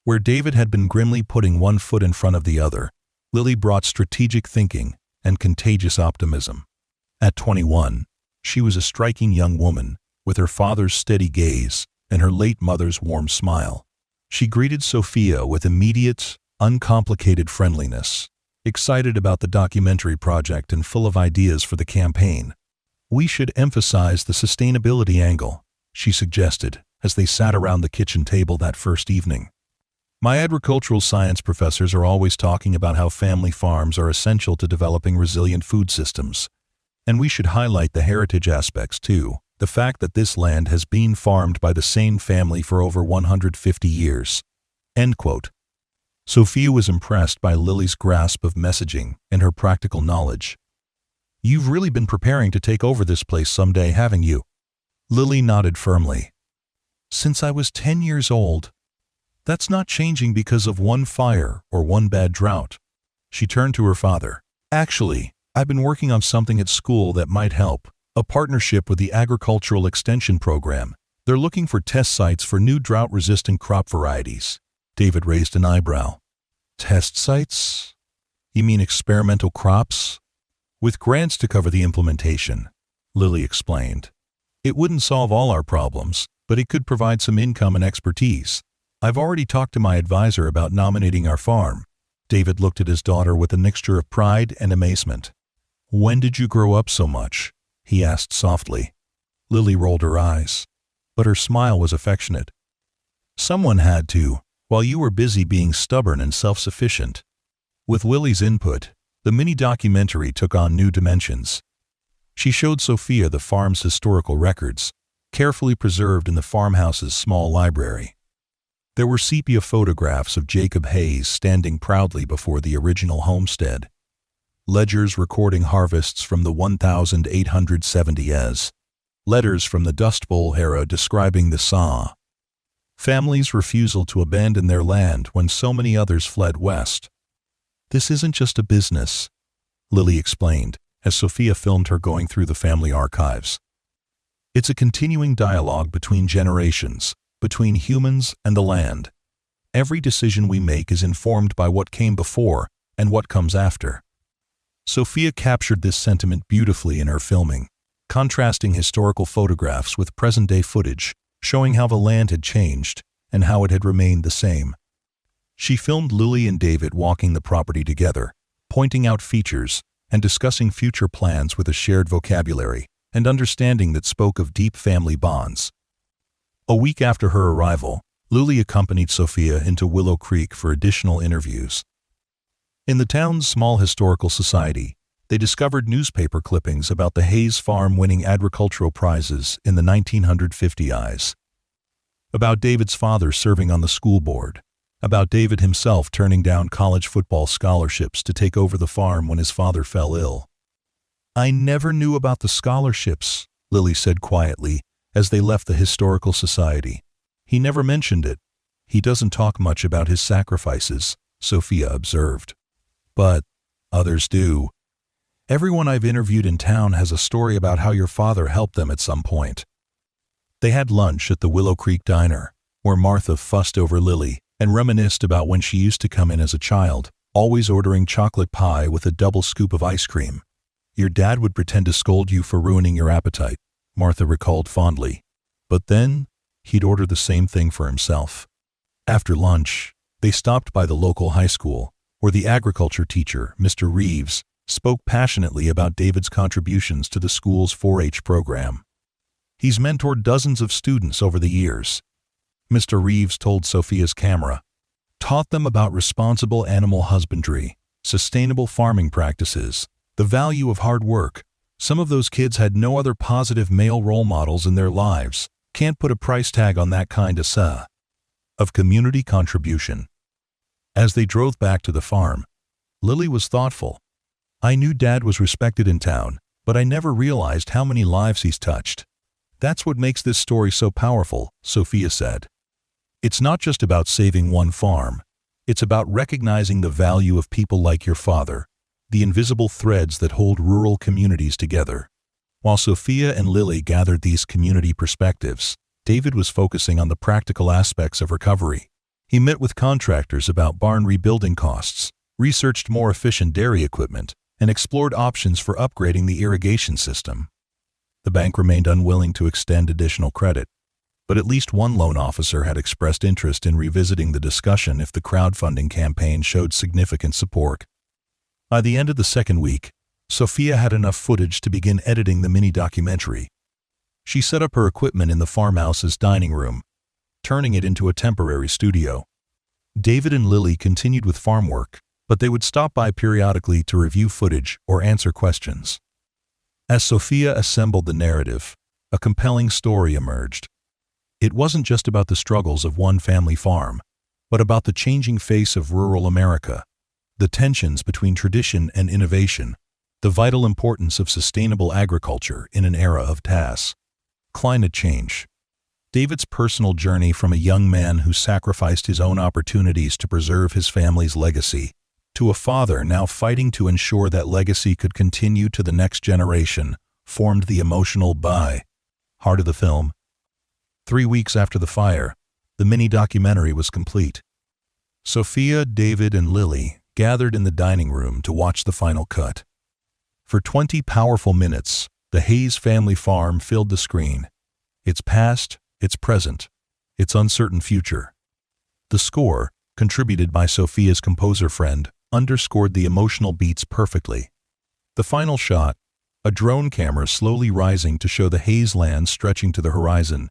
Where David had been grimly putting one foot in front of the other, Lily brought strategic thinking and contagious optimism. At 21, she was a striking young woman, with her father's steady gaze and her late mother's warm smile. She greeted Sophia with immediate, uncomplicated friendliness, excited about the documentary project and full of ideas for the campaign. We should emphasize the sustainability angle, she suggested as they sat around the kitchen table that first evening. My agricultural science professors are always talking about how family farms are essential to developing resilient food systems. And we should highlight the heritage aspects too, the fact that this land has been farmed by the same family for over 150 years. End quote. Sophia was impressed by Lily's grasp of messaging and her practical knowledge. You've really been preparing to take over this place someday, haven't you? Lily nodded firmly. Since I was 10 years old. That's not changing because of one fire or one bad drought. She turned to her father. Actually, I've been working on something at school that might help. A partnership with the Agricultural Extension Program. They're looking for test sites for new drought-resistant crop varieties. David raised an eyebrow. Test sites? You mean experimental crops? With grants to cover the implementation, Lily explained. It wouldn't solve all our problems, but it could provide some income and expertise. I've already talked to my advisor about nominating our farm. David looked at his daughter with a mixture of pride and amazement. When did you grow up so much? He asked softly. Lily rolled her eyes, but her smile was affectionate. Someone had to, while you were busy being stubborn and self-sufficient. With Lily's input, the mini-documentary took on new dimensions. She showed Sophia the farm's historical records, carefully preserved in the farmhouse's small library. There were sepia photographs of Jacob Hayes standing proudly before the original homestead, ledgers recording harvests from the 1870s, letters from the Dust Bowl era describing the Saw, family's refusal to abandon their land when so many others fled west. This isn't just a business, Lily explained, as Sophia filmed her going through the family archives. It's a continuing dialogue between generations, between humans and the land. Every decision we make is informed by what came before and what comes after. Sophia captured this sentiment beautifully in her filming, contrasting historical photographs with present-day footage, showing how the land had changed and how it had remained the same. She filmed Lily and David walking the property together, pointing out features and discussing future plans with a shared vocabulary and understanding that spoke of deep family bonds. A week after her arrival, Lily accompanied Sophia into Willow Creek for additional interviews. In the town's small historical society, they discovered newspaper clippings about the Hayes farm winning agricultural prizes in the 1950s, about David's father serving on the school board, about David himself turning down college football scholarships to take over the farm when his father fell ill. I never knew about the scholarships, Lily said quietly as they left the historical society. He never mentioned it. He doesn't talk much about his sacrifices, Sophia observed. But others do. Everyone I've interviewed in town has a story about how your father helped them at some point. They had lunch at the Willow Creek Diner, where Martha fussed over Lily and reminisced about when she used to come in as a child, always ordering chocolate pie with a double scoop of ice cream. Your dad would pretend to scold you for ruining your appetite, Martha recalled fondly. But then, he'd order the same thing for himself. After lunch, they stopped by the local high school, where the agriculture teacher, Mr. Reeves, spoke passionately about David's contributions to the school's 4-H program. He's mentored dozens of students over the years, Mr. Reeves told Sophia's camera, taught them about responsible animal husbandry, sustainable farming practices, the value of hard work. Some of those kids had no other positive male role models in their lives. Can't put a price tag on that kind of community contribution. As they drove back to the farm, Lily was thoughtful. I knew Dad was respected in town, but I never realized how many lives he's touched. That's what makes this story so powerful, Sophia said. It's not just about saving one farm. It's about recognizing the value of people like your father, the invisible threads that hold rural communities together. While Sophia and Lily gathered these community perspectives, David was focusing on the practical aspects of recovery. He met with contractors about barn rebuilding costs, researched more efficient dairy equipment, and explored options for upgrading the irrigation system. The bank remained unwilling to extend additional credit, but at least one loan officer had expressed interest in revisiting the discussion if the crowdfunding campaign showed significant support. By the end of the second week, Sophia had enough footage to begin editing the mini-documentary. She set up her equipment in the farmhouse's dining room, turning it into a temporary studio. David and Lily continued with farm work, but they would stop by periodically to review footage or answer questions. As Sophia assembled the narrative, a compelling story emerged. It wasn't just about the struggles of one family farm, but about the changing face of rural America, the tensions between tradition and innovation, the vital importance of sustainable agriculture in an era of climate change. David's personal journey from a young man who sacrificed his own opportunities to preserve his family's legacy to a father now fighting to ensure that legacy could continue to the next generation, formed the emotional heart of the film. 3 weeks after the fire, the mini-documentary was complete. Sophia, David, and Lily gathered in the dining room to watch the final cut. For 20 powerful minutes, the Hayes family farm filled the screen. Its past, its present, its uncertain future. The score, contributed by Sophia's composer friend, underscored the emotional beats perfectly. The final shot, a drone camera slowly rising to show the Hayes land stretching to the horizon,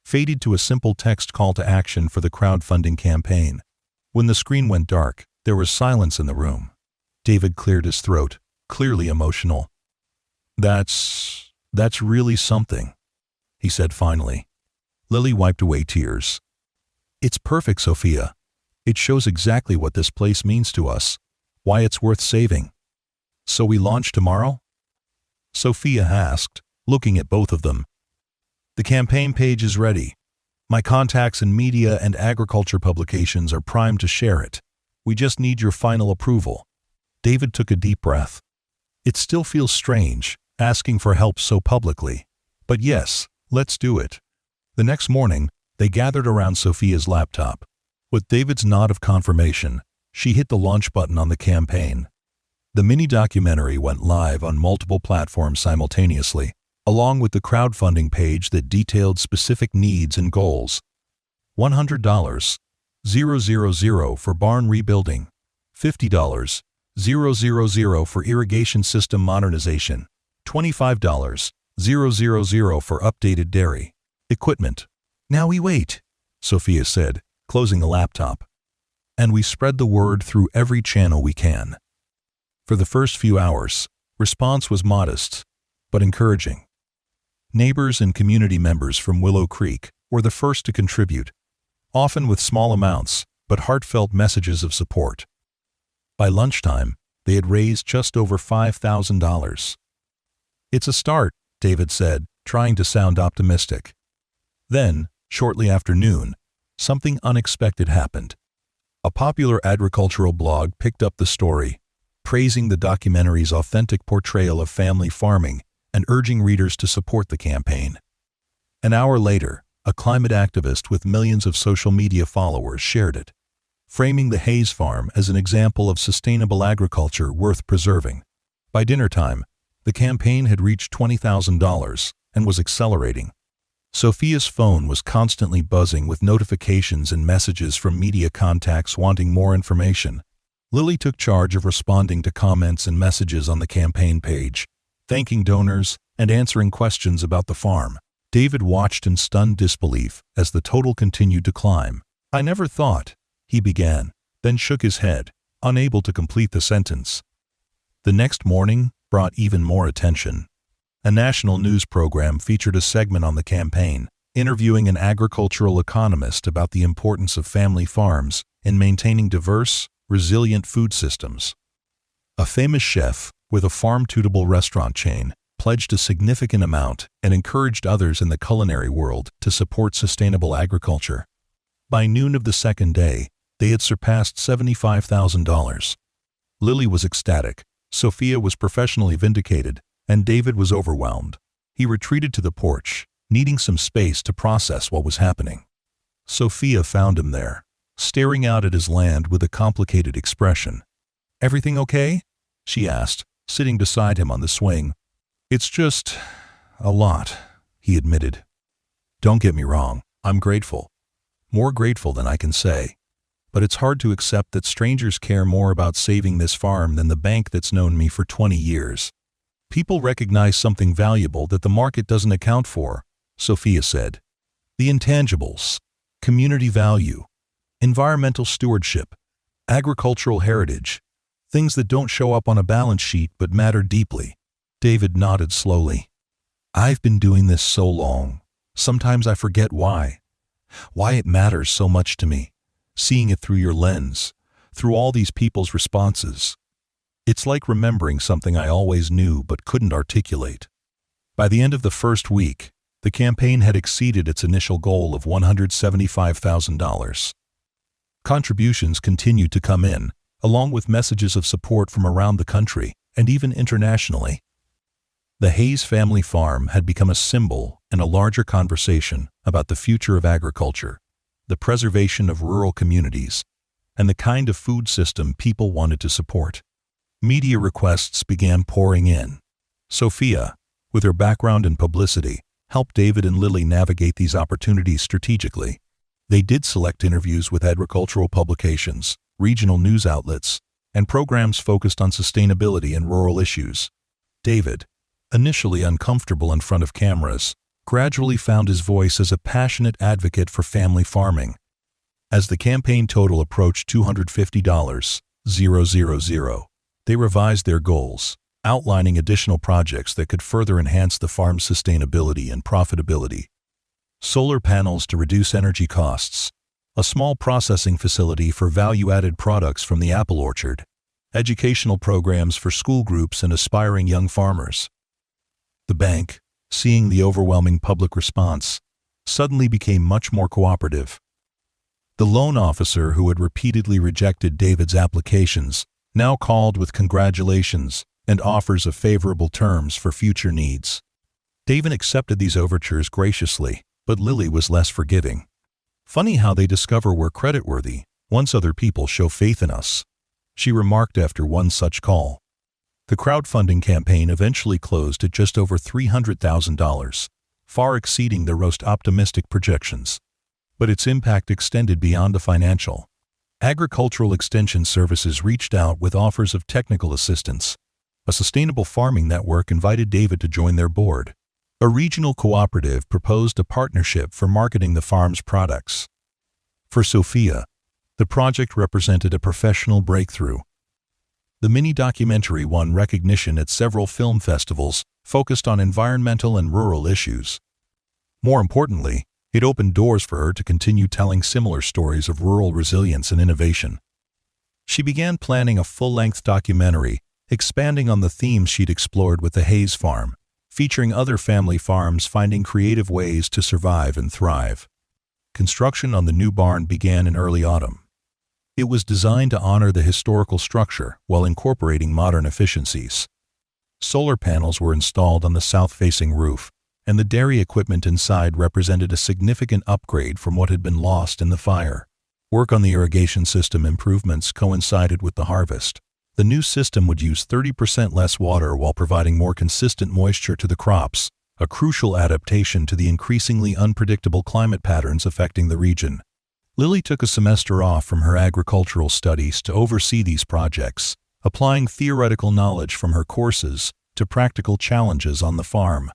faded to a simple text call to action for the crowdfunding campaign. When the screen went dark, there was silence in the room. David cleared his throat, clearly emotional. That's really something," he said finally. Lily wiped away tears. "It's perfect, Sophia. It shows exactly what this place means to us, why it's worth saving." "So we launch tomorrow?" Sophia asked, looking at both of them. "The campaign page is ready. My contacts in media and agriculture publications are primed to share it. We just need your final approval." David took a deep breath. It still feels strange, asking for help so publicly. But yes, let's do it. The next morning, they gathered around Sophia's laptop. With David's nod of confirmation, she hit the launch button on the campaign. The mini-documentary went live on multiple platforms simultaneously, along with the crowdfunding page that detailed specific needs and goals. $100, 000 for barn rebuilding, $50, 000 for irrigation system modernization, $25, 000 for updated dairy equipment. "Now we wait," Sophia said, closing the laptop. "And we spread the word through every channel we can." For the first few hours, response was modest, but encouraging. Neighbors and community members from Willow Creek were the first to contribute, often with small amounts, but heartfelt messages of support. By lunchtime, they had raised just over $5,000. "It's a start," David said, trying to sound optimistic. Then, shortly after noon, something unexpected happened. A popular agricultural blog picked up the story, praising the documentary's authentic portrayal of family farming and urging readers to support the campaign. An hour later, a climate activist with millions of social media followers shared it, framing the Hayes farm as an example of sustainable agriculture worth preserving. By dinner time, the campaign had reached $20,000 and was accelerating. Sophia's phone was constantly buzzing with notifications and messages from media contacts wanting more information. Lily took charge of responding to comments and messages on the campaign page, thanking donors and answering questions about the farm. David watched in stunned disbelief as the total continued to climb. "I never thought," he began, then shook his head, unable to complete the sentence. The next morning brought even more attention. A national news program featured a segment on the campaign, interviewing an agricultural economist about the importance of family farms in maintaining diverse, resilient food systems. A famous chef with a farm-to-table restaurant chain pledged a significant amount and encouraged others in the culinary world to support sustainable agriculture. By noon of the second day, they had surpassed $75,000. Lily was ecstatic, Sophia was professionally vindicated, and David was overwhelmed. He retreated to the porch, needing some space to process what was happening. Sophia found him there, staring out at his land with a complicated expression. "Everything okay?" she asked, sitting beside him on the swing. "It's just a lot," he admitted. "Don't get me wrong, I'm grateful. More grateful than I can say. But it's hard to accept that strangers care more about saving this farm than the bank that's known me for 20 years. People recognize something valuable that the market doesn't account for," Sophia said. "The intangibles, community value, environmental stewardship, agricultural heritage, things that don't show up on a balance sheet but matter deeply." David nodded slowly. "I've been doing this so long, sometimes I forget why it matters so much to me, seeing it through your lens, through all these people's responses. It's like remembering something I always knew but couldn't articulate." By the end of the first week, the campaign had exceeded its initial goal of $175,000. Contributions continued to come in, along with messages of support from around the country and even internationally. The Hayes family farm had become a symbol in a larger conversation about the future of agriculture, the preservation of rural communities, and the kind of food system people wanted to support. Media requests began pouring in. Sophia, with her background in publicity, helped David and Lily navigate these opportunities strategically. They did select interviews with agricultural publications, regional news outlets, and programs focused on sustainability and rural issues. David, initially uncomfortable in front of cameras, gradually found his voice as a passionate advocate for family farming. As the campaign total approached $250,000, they revised their goals, outlining additional projects that could further enhance the farm's sustainability and profitability. Solar panels to reduce energy costs, a small processing facility for value-added products from the apple orchard, educational programs for school groups and aspiring young farmers. The bank, seeing the overwhelming public response, suddenly became much more cooperative. The loan officer who had repeatedly rejected David's applications now called with congratulations and offers of favorable terms for future needs. David accepted these overtures graciously, but Lily was less forgiving. "Funny how they discover we're creditworthy once other people show faith in us," she remarked after one such call. The crowdfunding campaign eventually closed at just over $300,000, far exceeding their most optimistic projections. But its impact extended beyond the financial. Agricultural Extension Services reached out with offers of technical assistance. A sustainable farming network invited David to join their board. A regional cooperative proposed a partnership for marketing the farm's products. For Sophia, the project represented a professional breakthrough. The mini-documentary won recognition at several film festivals focused on environmental and rural issues. More importantly, it opened doors for her to continue telling similar stories of rural resilience and innovation. She began planning a full-length documentary, expanding on the themes she'd explored with the Hayes farm, featuring other family farms finding creative ways to survive and thrive. Construction on the new barn began in early autumn. It was designed to honor the historical structure while incorporating modern efficiencies. Solar panels were installed on the south-facing roof, and the dairy equipment inside represented a significant upgrade from what had been lost in the fire. Work on the irrigation system improvements coincided with the harvest. The new system would use 30% less water while providing more consistent moisture to the crops, a crucial adaptation to the increasingly unpredictable climate patterns affecting the region. Lily took a semester off from her agricultural studies to oversee these projects, applying theoretical knowledge from her courses to practical challenges on the farm.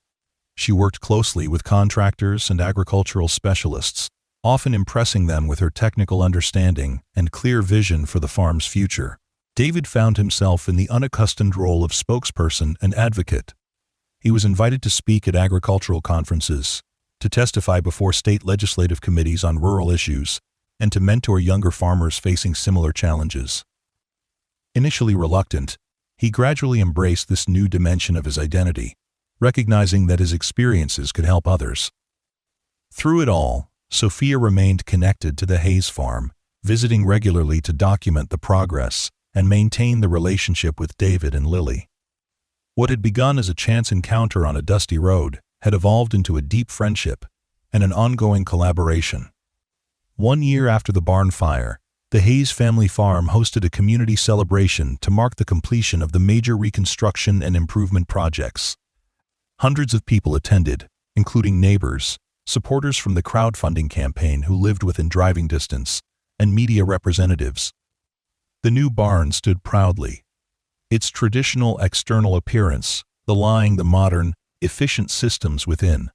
She worked closely with contractors and agricultural specialists, often impressing them with her technical understanding and clear vision for the farm's future. David found himself in the unaccustomed role of spokesperson and advocate. He was invited to speak at agricultural conferences, to testify before state legislative committees on rural issues, and to mentor younger farmers facing similar challenges. Initially reluctant, he gradually embraced this new dimension of his identity, recognizing that his experiences could help others. Through it all, Sophia remained connected to the Hayes farm, visiting regularly to document the progress and maintain the relationship with David and Lily. What had begun as a chance encounter on a dusty road had evolved into a deep friendship and an ongoing collaboration. 1 year after the barn fire, the Hayes family farm hosted a community celebration to mark the completion of the major reconstruction and improvement projects. Hundreds of people attended, including neighbors, supporters from the crowdfunding campaign who lived within driving distance, and media representatives. The new barn stood proudly, its traditional external appearance belying the modern, efficient systems within.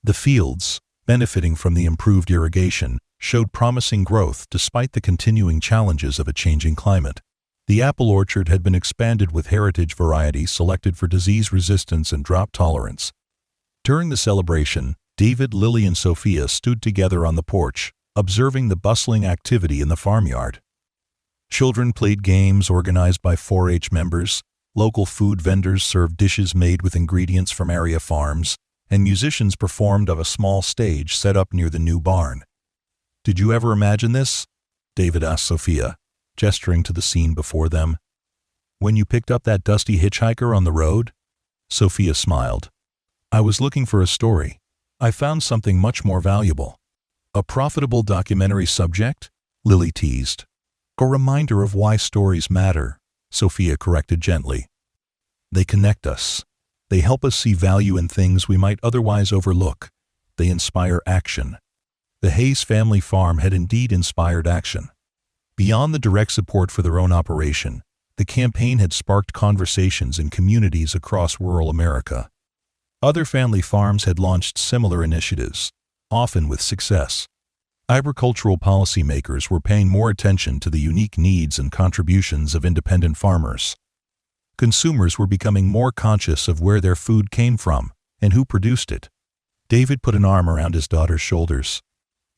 The fields, benefiting from the improved irrigation, showed promising growth despite the continuing challenges of a changing climate. The apple orchard had been expanded with heritage varieties selected for disease resistance and drought tolerance. During the celebration, David, Lily, and Sophia stood together on the porch, observing the bustling activity in the farmyard. Children played games organized by 4-H members, local food vendors served dishes made with ingredients from area farms, and musicians performed on a small stage set up near the new barn. "Did you ever imagine this?" David asked Sophia. gesturing to the scene before them. "When you picked up that dusty hitchhiker on the road?" Sophia smiled. "I was looking for a story. I found something much more valuable." "A profitable documentary subject?" Lily teased. "A reminder of why stories matter," Sophia corrected gently. "They connect us. They help us see value in things we might otherwise overlook. They inspire action." The Hayes family farm had indeed inspired action. Beyond the direct support for their own operation, the campaign had sparked conversations in communities across rural America. Other family farms had launched similar initiatives, often with success. Agricultural policymakers were paying more attention to the unique needs and contributions of independent farmers. Consumers were becoming more conscious of where their food came from and who produced it. David put an arm around his daughter's shoulders.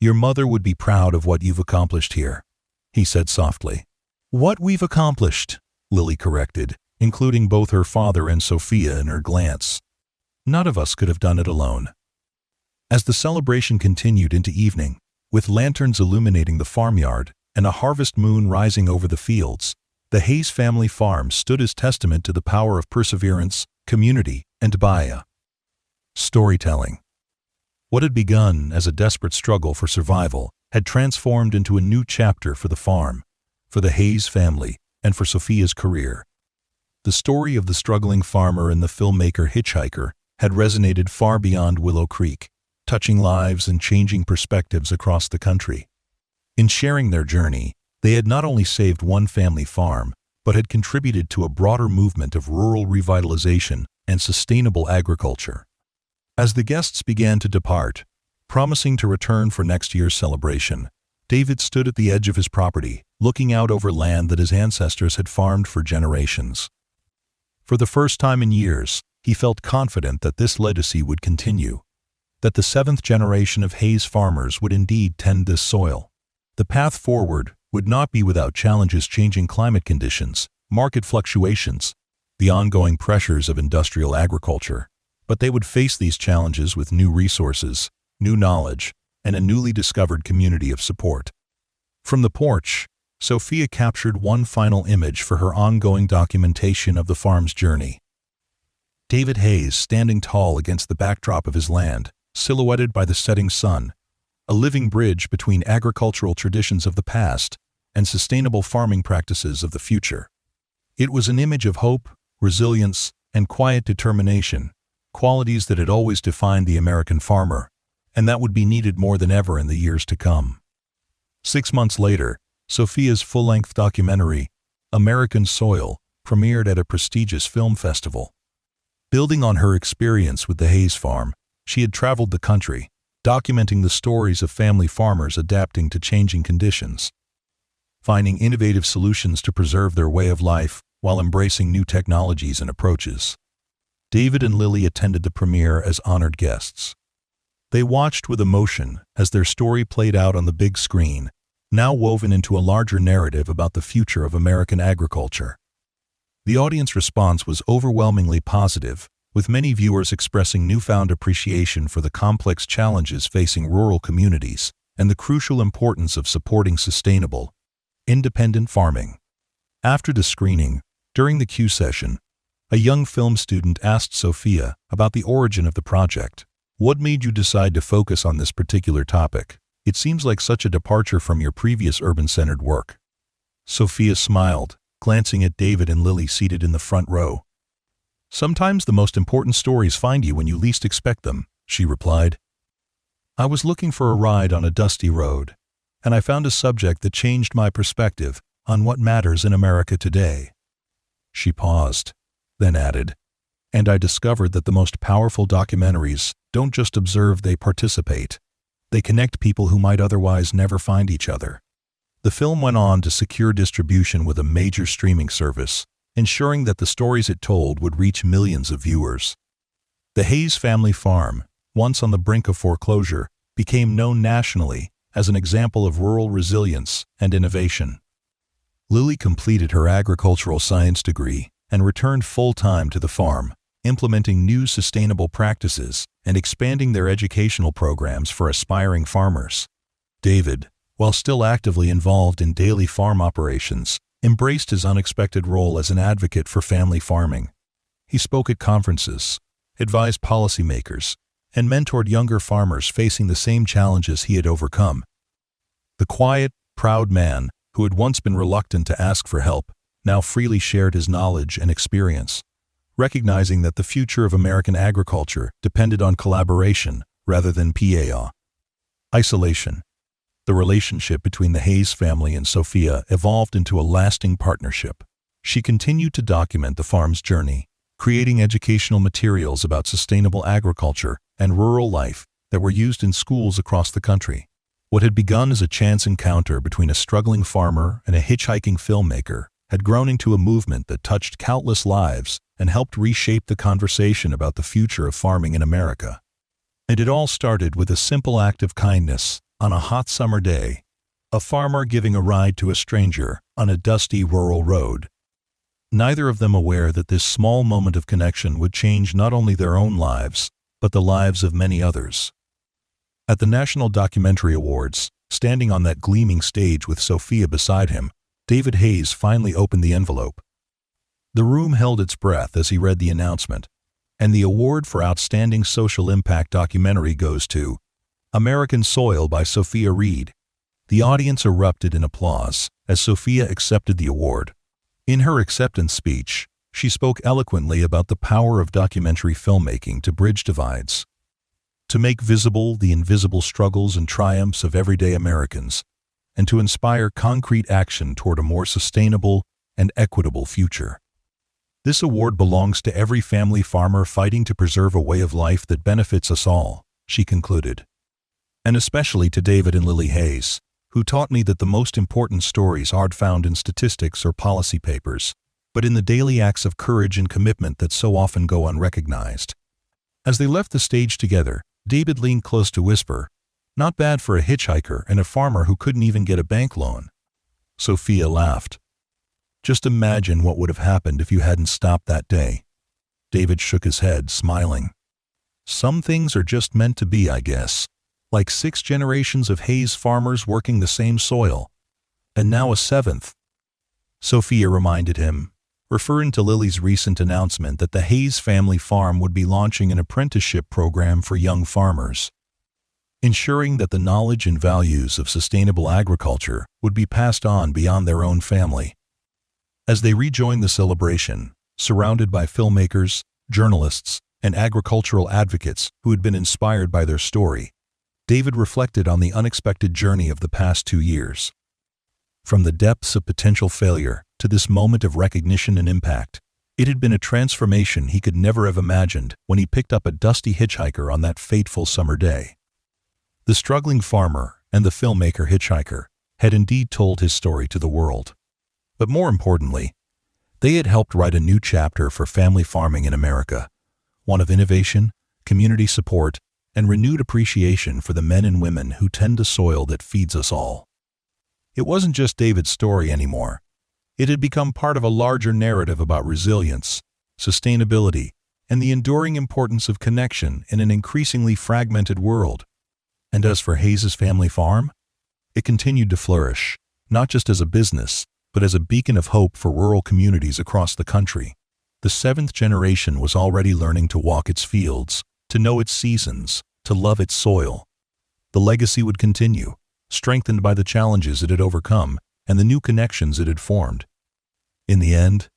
"Your mother would be proud of what you've accomplished here," he said softly. "What we've accomplished," Lily corrected, including both her father and Sophia in her glance. "None of us could have done it alone." As the celebration continued into evening, with lanterns illuminating the farmyard and a harvest moon rising over the fields, the Hayes family farm stood as testament to the power of perseverance, community, and baya. Storytelling. What had begun as a desperate struggle for survival had transformed into a new chapter for the farm, for the Hayes family, and for Sophia's career. The story of the struggling farmer and the filmmaker Hitchhiker had resonated far beyond Willow Creek, touching lives and changing perspectives across the country. In sharing their journey, they had not only saved one family farm, but had contributed to a broader movement of rural revitalization and sustainable agriculture. As the guests began to depart, promising to return for next year's celebration, David stood at the edge of his property, looking out over land that his ancestors had farmed for generations. For the first time in years, he felt confident that this legacy would continue, that the seventh generation of Hayes farmers would indeed tend this soil. The path forward would not be without challenges: changing climate conditions, market fluctuations, the ongoing pressures of industrial agriculture. But they would face these challenges with new resources, new knowledge, and a newly discovered community of support. From the porch, Sophia captured one final image for her ongoing documentation of the farm's journey. David Hayes standing tall against the backdrop of his land, silhouetted by the setting sun, a living bridge between agricultural traditions of the past and sustainable farming practices of the future. It was an image of hope, resilience, and quiet determination, qualities that had always defined the American farmer, and that would be needed more than ever in the years to come. 6 months later, Sophia's full-length documentary, American Soil, premiered at a prestigious film festival. Building on her experience with the Hayes farm, she had traveled the country, documenting the stories of family farmers adapting to changing conditions, finding innovative solutions to preserve their way of life while embracing new technologies and approaches. David and Lily attended the premiere as honored guests. They watched with emotion as their story played out on the big screen, now woven into a larger narrative about the future of American agriculture. The audience response was overwhelmingly positive, with many viewers expressing newfound appreciation for the complex challenges facing rural communities and the crucial importance of supporting sustainable, independent farming. After the screening, during the Q session, a young film student asked Sophia about the origin of the project. "What made you decide to focus on this particular topic? It seems like such a departure from your previous urban-centered work." Sophia smiled, glancing at David and Lily seated in the front row. "Sometimes the most important stories find you when you least expect them," she replied. "I was looking for a ride on a dusty road, and I found a subject that changed my perspective on what matters in America today." She paused, then added, "And I discovered that the most powerful documentaries don't just observe, they participate. They connect people who might otherwise never find each other." The film went on to secure distribution with a major streaming service, ensuring that the stories it told would reach millions of viewers. The Hayes family farm, once on the brink of foreclosure, became known nationally as an example of rural resilience and innovation. Lily completed her agricultural science degree and returned full-time to the farm, implementing new sustainable practices and expanding their educational programs for aspiring farmers. David, while still actively involved in daily farm operations, embraced his unexpected role as an advocate for family farming. He spoke at conferences, advised policymakers, and mentored younger farmers facing the same challenges he had overcome. The quiet, proud man, who had once been reluctant to ask for help, now freely shared his knowledge and experience, recognizing that the future of American agriculture depended on collaboration rather than isolation. The relationship between the Hayes family and Sophia evolved into a lasting partnership. She continued to document the farm's journey, creating educational materials about sustainable agriculture and rural life that were used in schools across the country. What had begun as a chance encounter between a struggling farmer and a hitchhiking filmmaker had grown into a movement that touched countless lives and helped reshape the conversation about the future of farming in America. And it all started with a simple act of kindness. On a hot summer day, a farmer giving a ride to a stranger on a dusty rural road. Neither of them aware that this small moment of connection would change not only their own lives, but the lives of many others. At the National Documentary Awards, standing on that gleaming stage with Sophia beside him, David Hayes finally opened the envelope. The room held its breath as he read the announcement, and the award for Outstanding Social Impact Documentary goes to American Soil by Sophia Reed. The audience erupted in applause as Sophia accepted the award. In her acceptance speech, she spoke eloquently about the power of documentary filmmaking to bridge divides, to make visible the invisible struggles and triumphs of everyday Americans, and to inspire concrete action toward a more sustainable and equitable future. This award belongs to every family farmer fighting to preserve a way of life that benefits us all, she concluded. And especially to David and Lily Hayes, who taught me that the most important stories aren't found in statistics or policy papers, but in the daily acts of courage and commitment that so often go unrecognized. As they left the stage together, David leaned close to whisper, "Not bad for a hitchhiker and a farmer who couldn't even get a bank loan." Sophia laughed. "Just imagine what would have happened if you hadn't stopped that day." David shook his head, smiling. "Some things are just meant to be, I guess. Like 6 generations of Hayes farmers working the same soil. And now a 7th. Sophia reminded him, referring to Lily's recent announcement that the Hayes family farm would be launching an apprenticeship program for young farmers, ensuring that the knowledge and values of sustainable agriculture would be passed on beyond their own family. As they rejoined the celebration, surrounded by filmmakers, journalists, and agricultural advocates who had been inspired by their story, David reflected on the unexpected journey of the past 2 years. From the depths of potential failure to this moment of recognition and impact, it had been a transformation he could never have imagined when he picked up a dusty hitchhiker on that fateful summer day. The struggling farmer and the filmmaker Hitchhiker had indeed told his story to the world. But more importantly, they had helped write a new chapter for family farming in America, one of innovation, community support, and renewed appreciation for the men and women who tend the soil that feeds us all. It wasn't just David's story anymore. It had become part of a larger narrative about resilience, sustainability, and the enduring importance of connection in an increasingly fragmented world. And as for Hayes' family farm, it continued to flourish, not just as a business, but as a beacon of hope for rural communities across the country. The 7th generation was already learning to walk its fields, to know its seasons, to love its soil. The legacy would continue, strengthened by the challenges it had overcome and the new connections it had formed. In the end,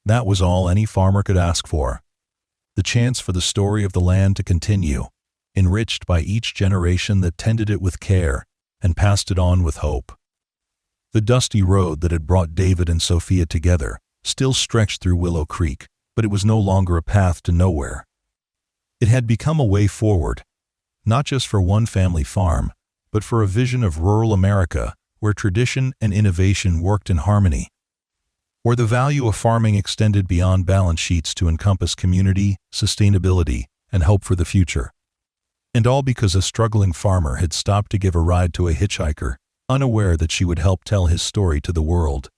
that was all any farmer could ask for. The chance for the story of the land to continue, enriched by each generation that tended it with care and passed it on with hope. The dusty road that had brought David and Sophia together still stretched through Willow Creek, but it was no longer a path to nowhere. It had become a way forward, not just for one family farm, but for a vision of rural America where tradition and innovation worked in harmony, where the value of farming extended beyond balance sheets to encompass community, sustainability, and hope for the future. And all because a struggling farmer had stopped to give a ride to a hitchhiker, unaware that she would help tell his story to the world.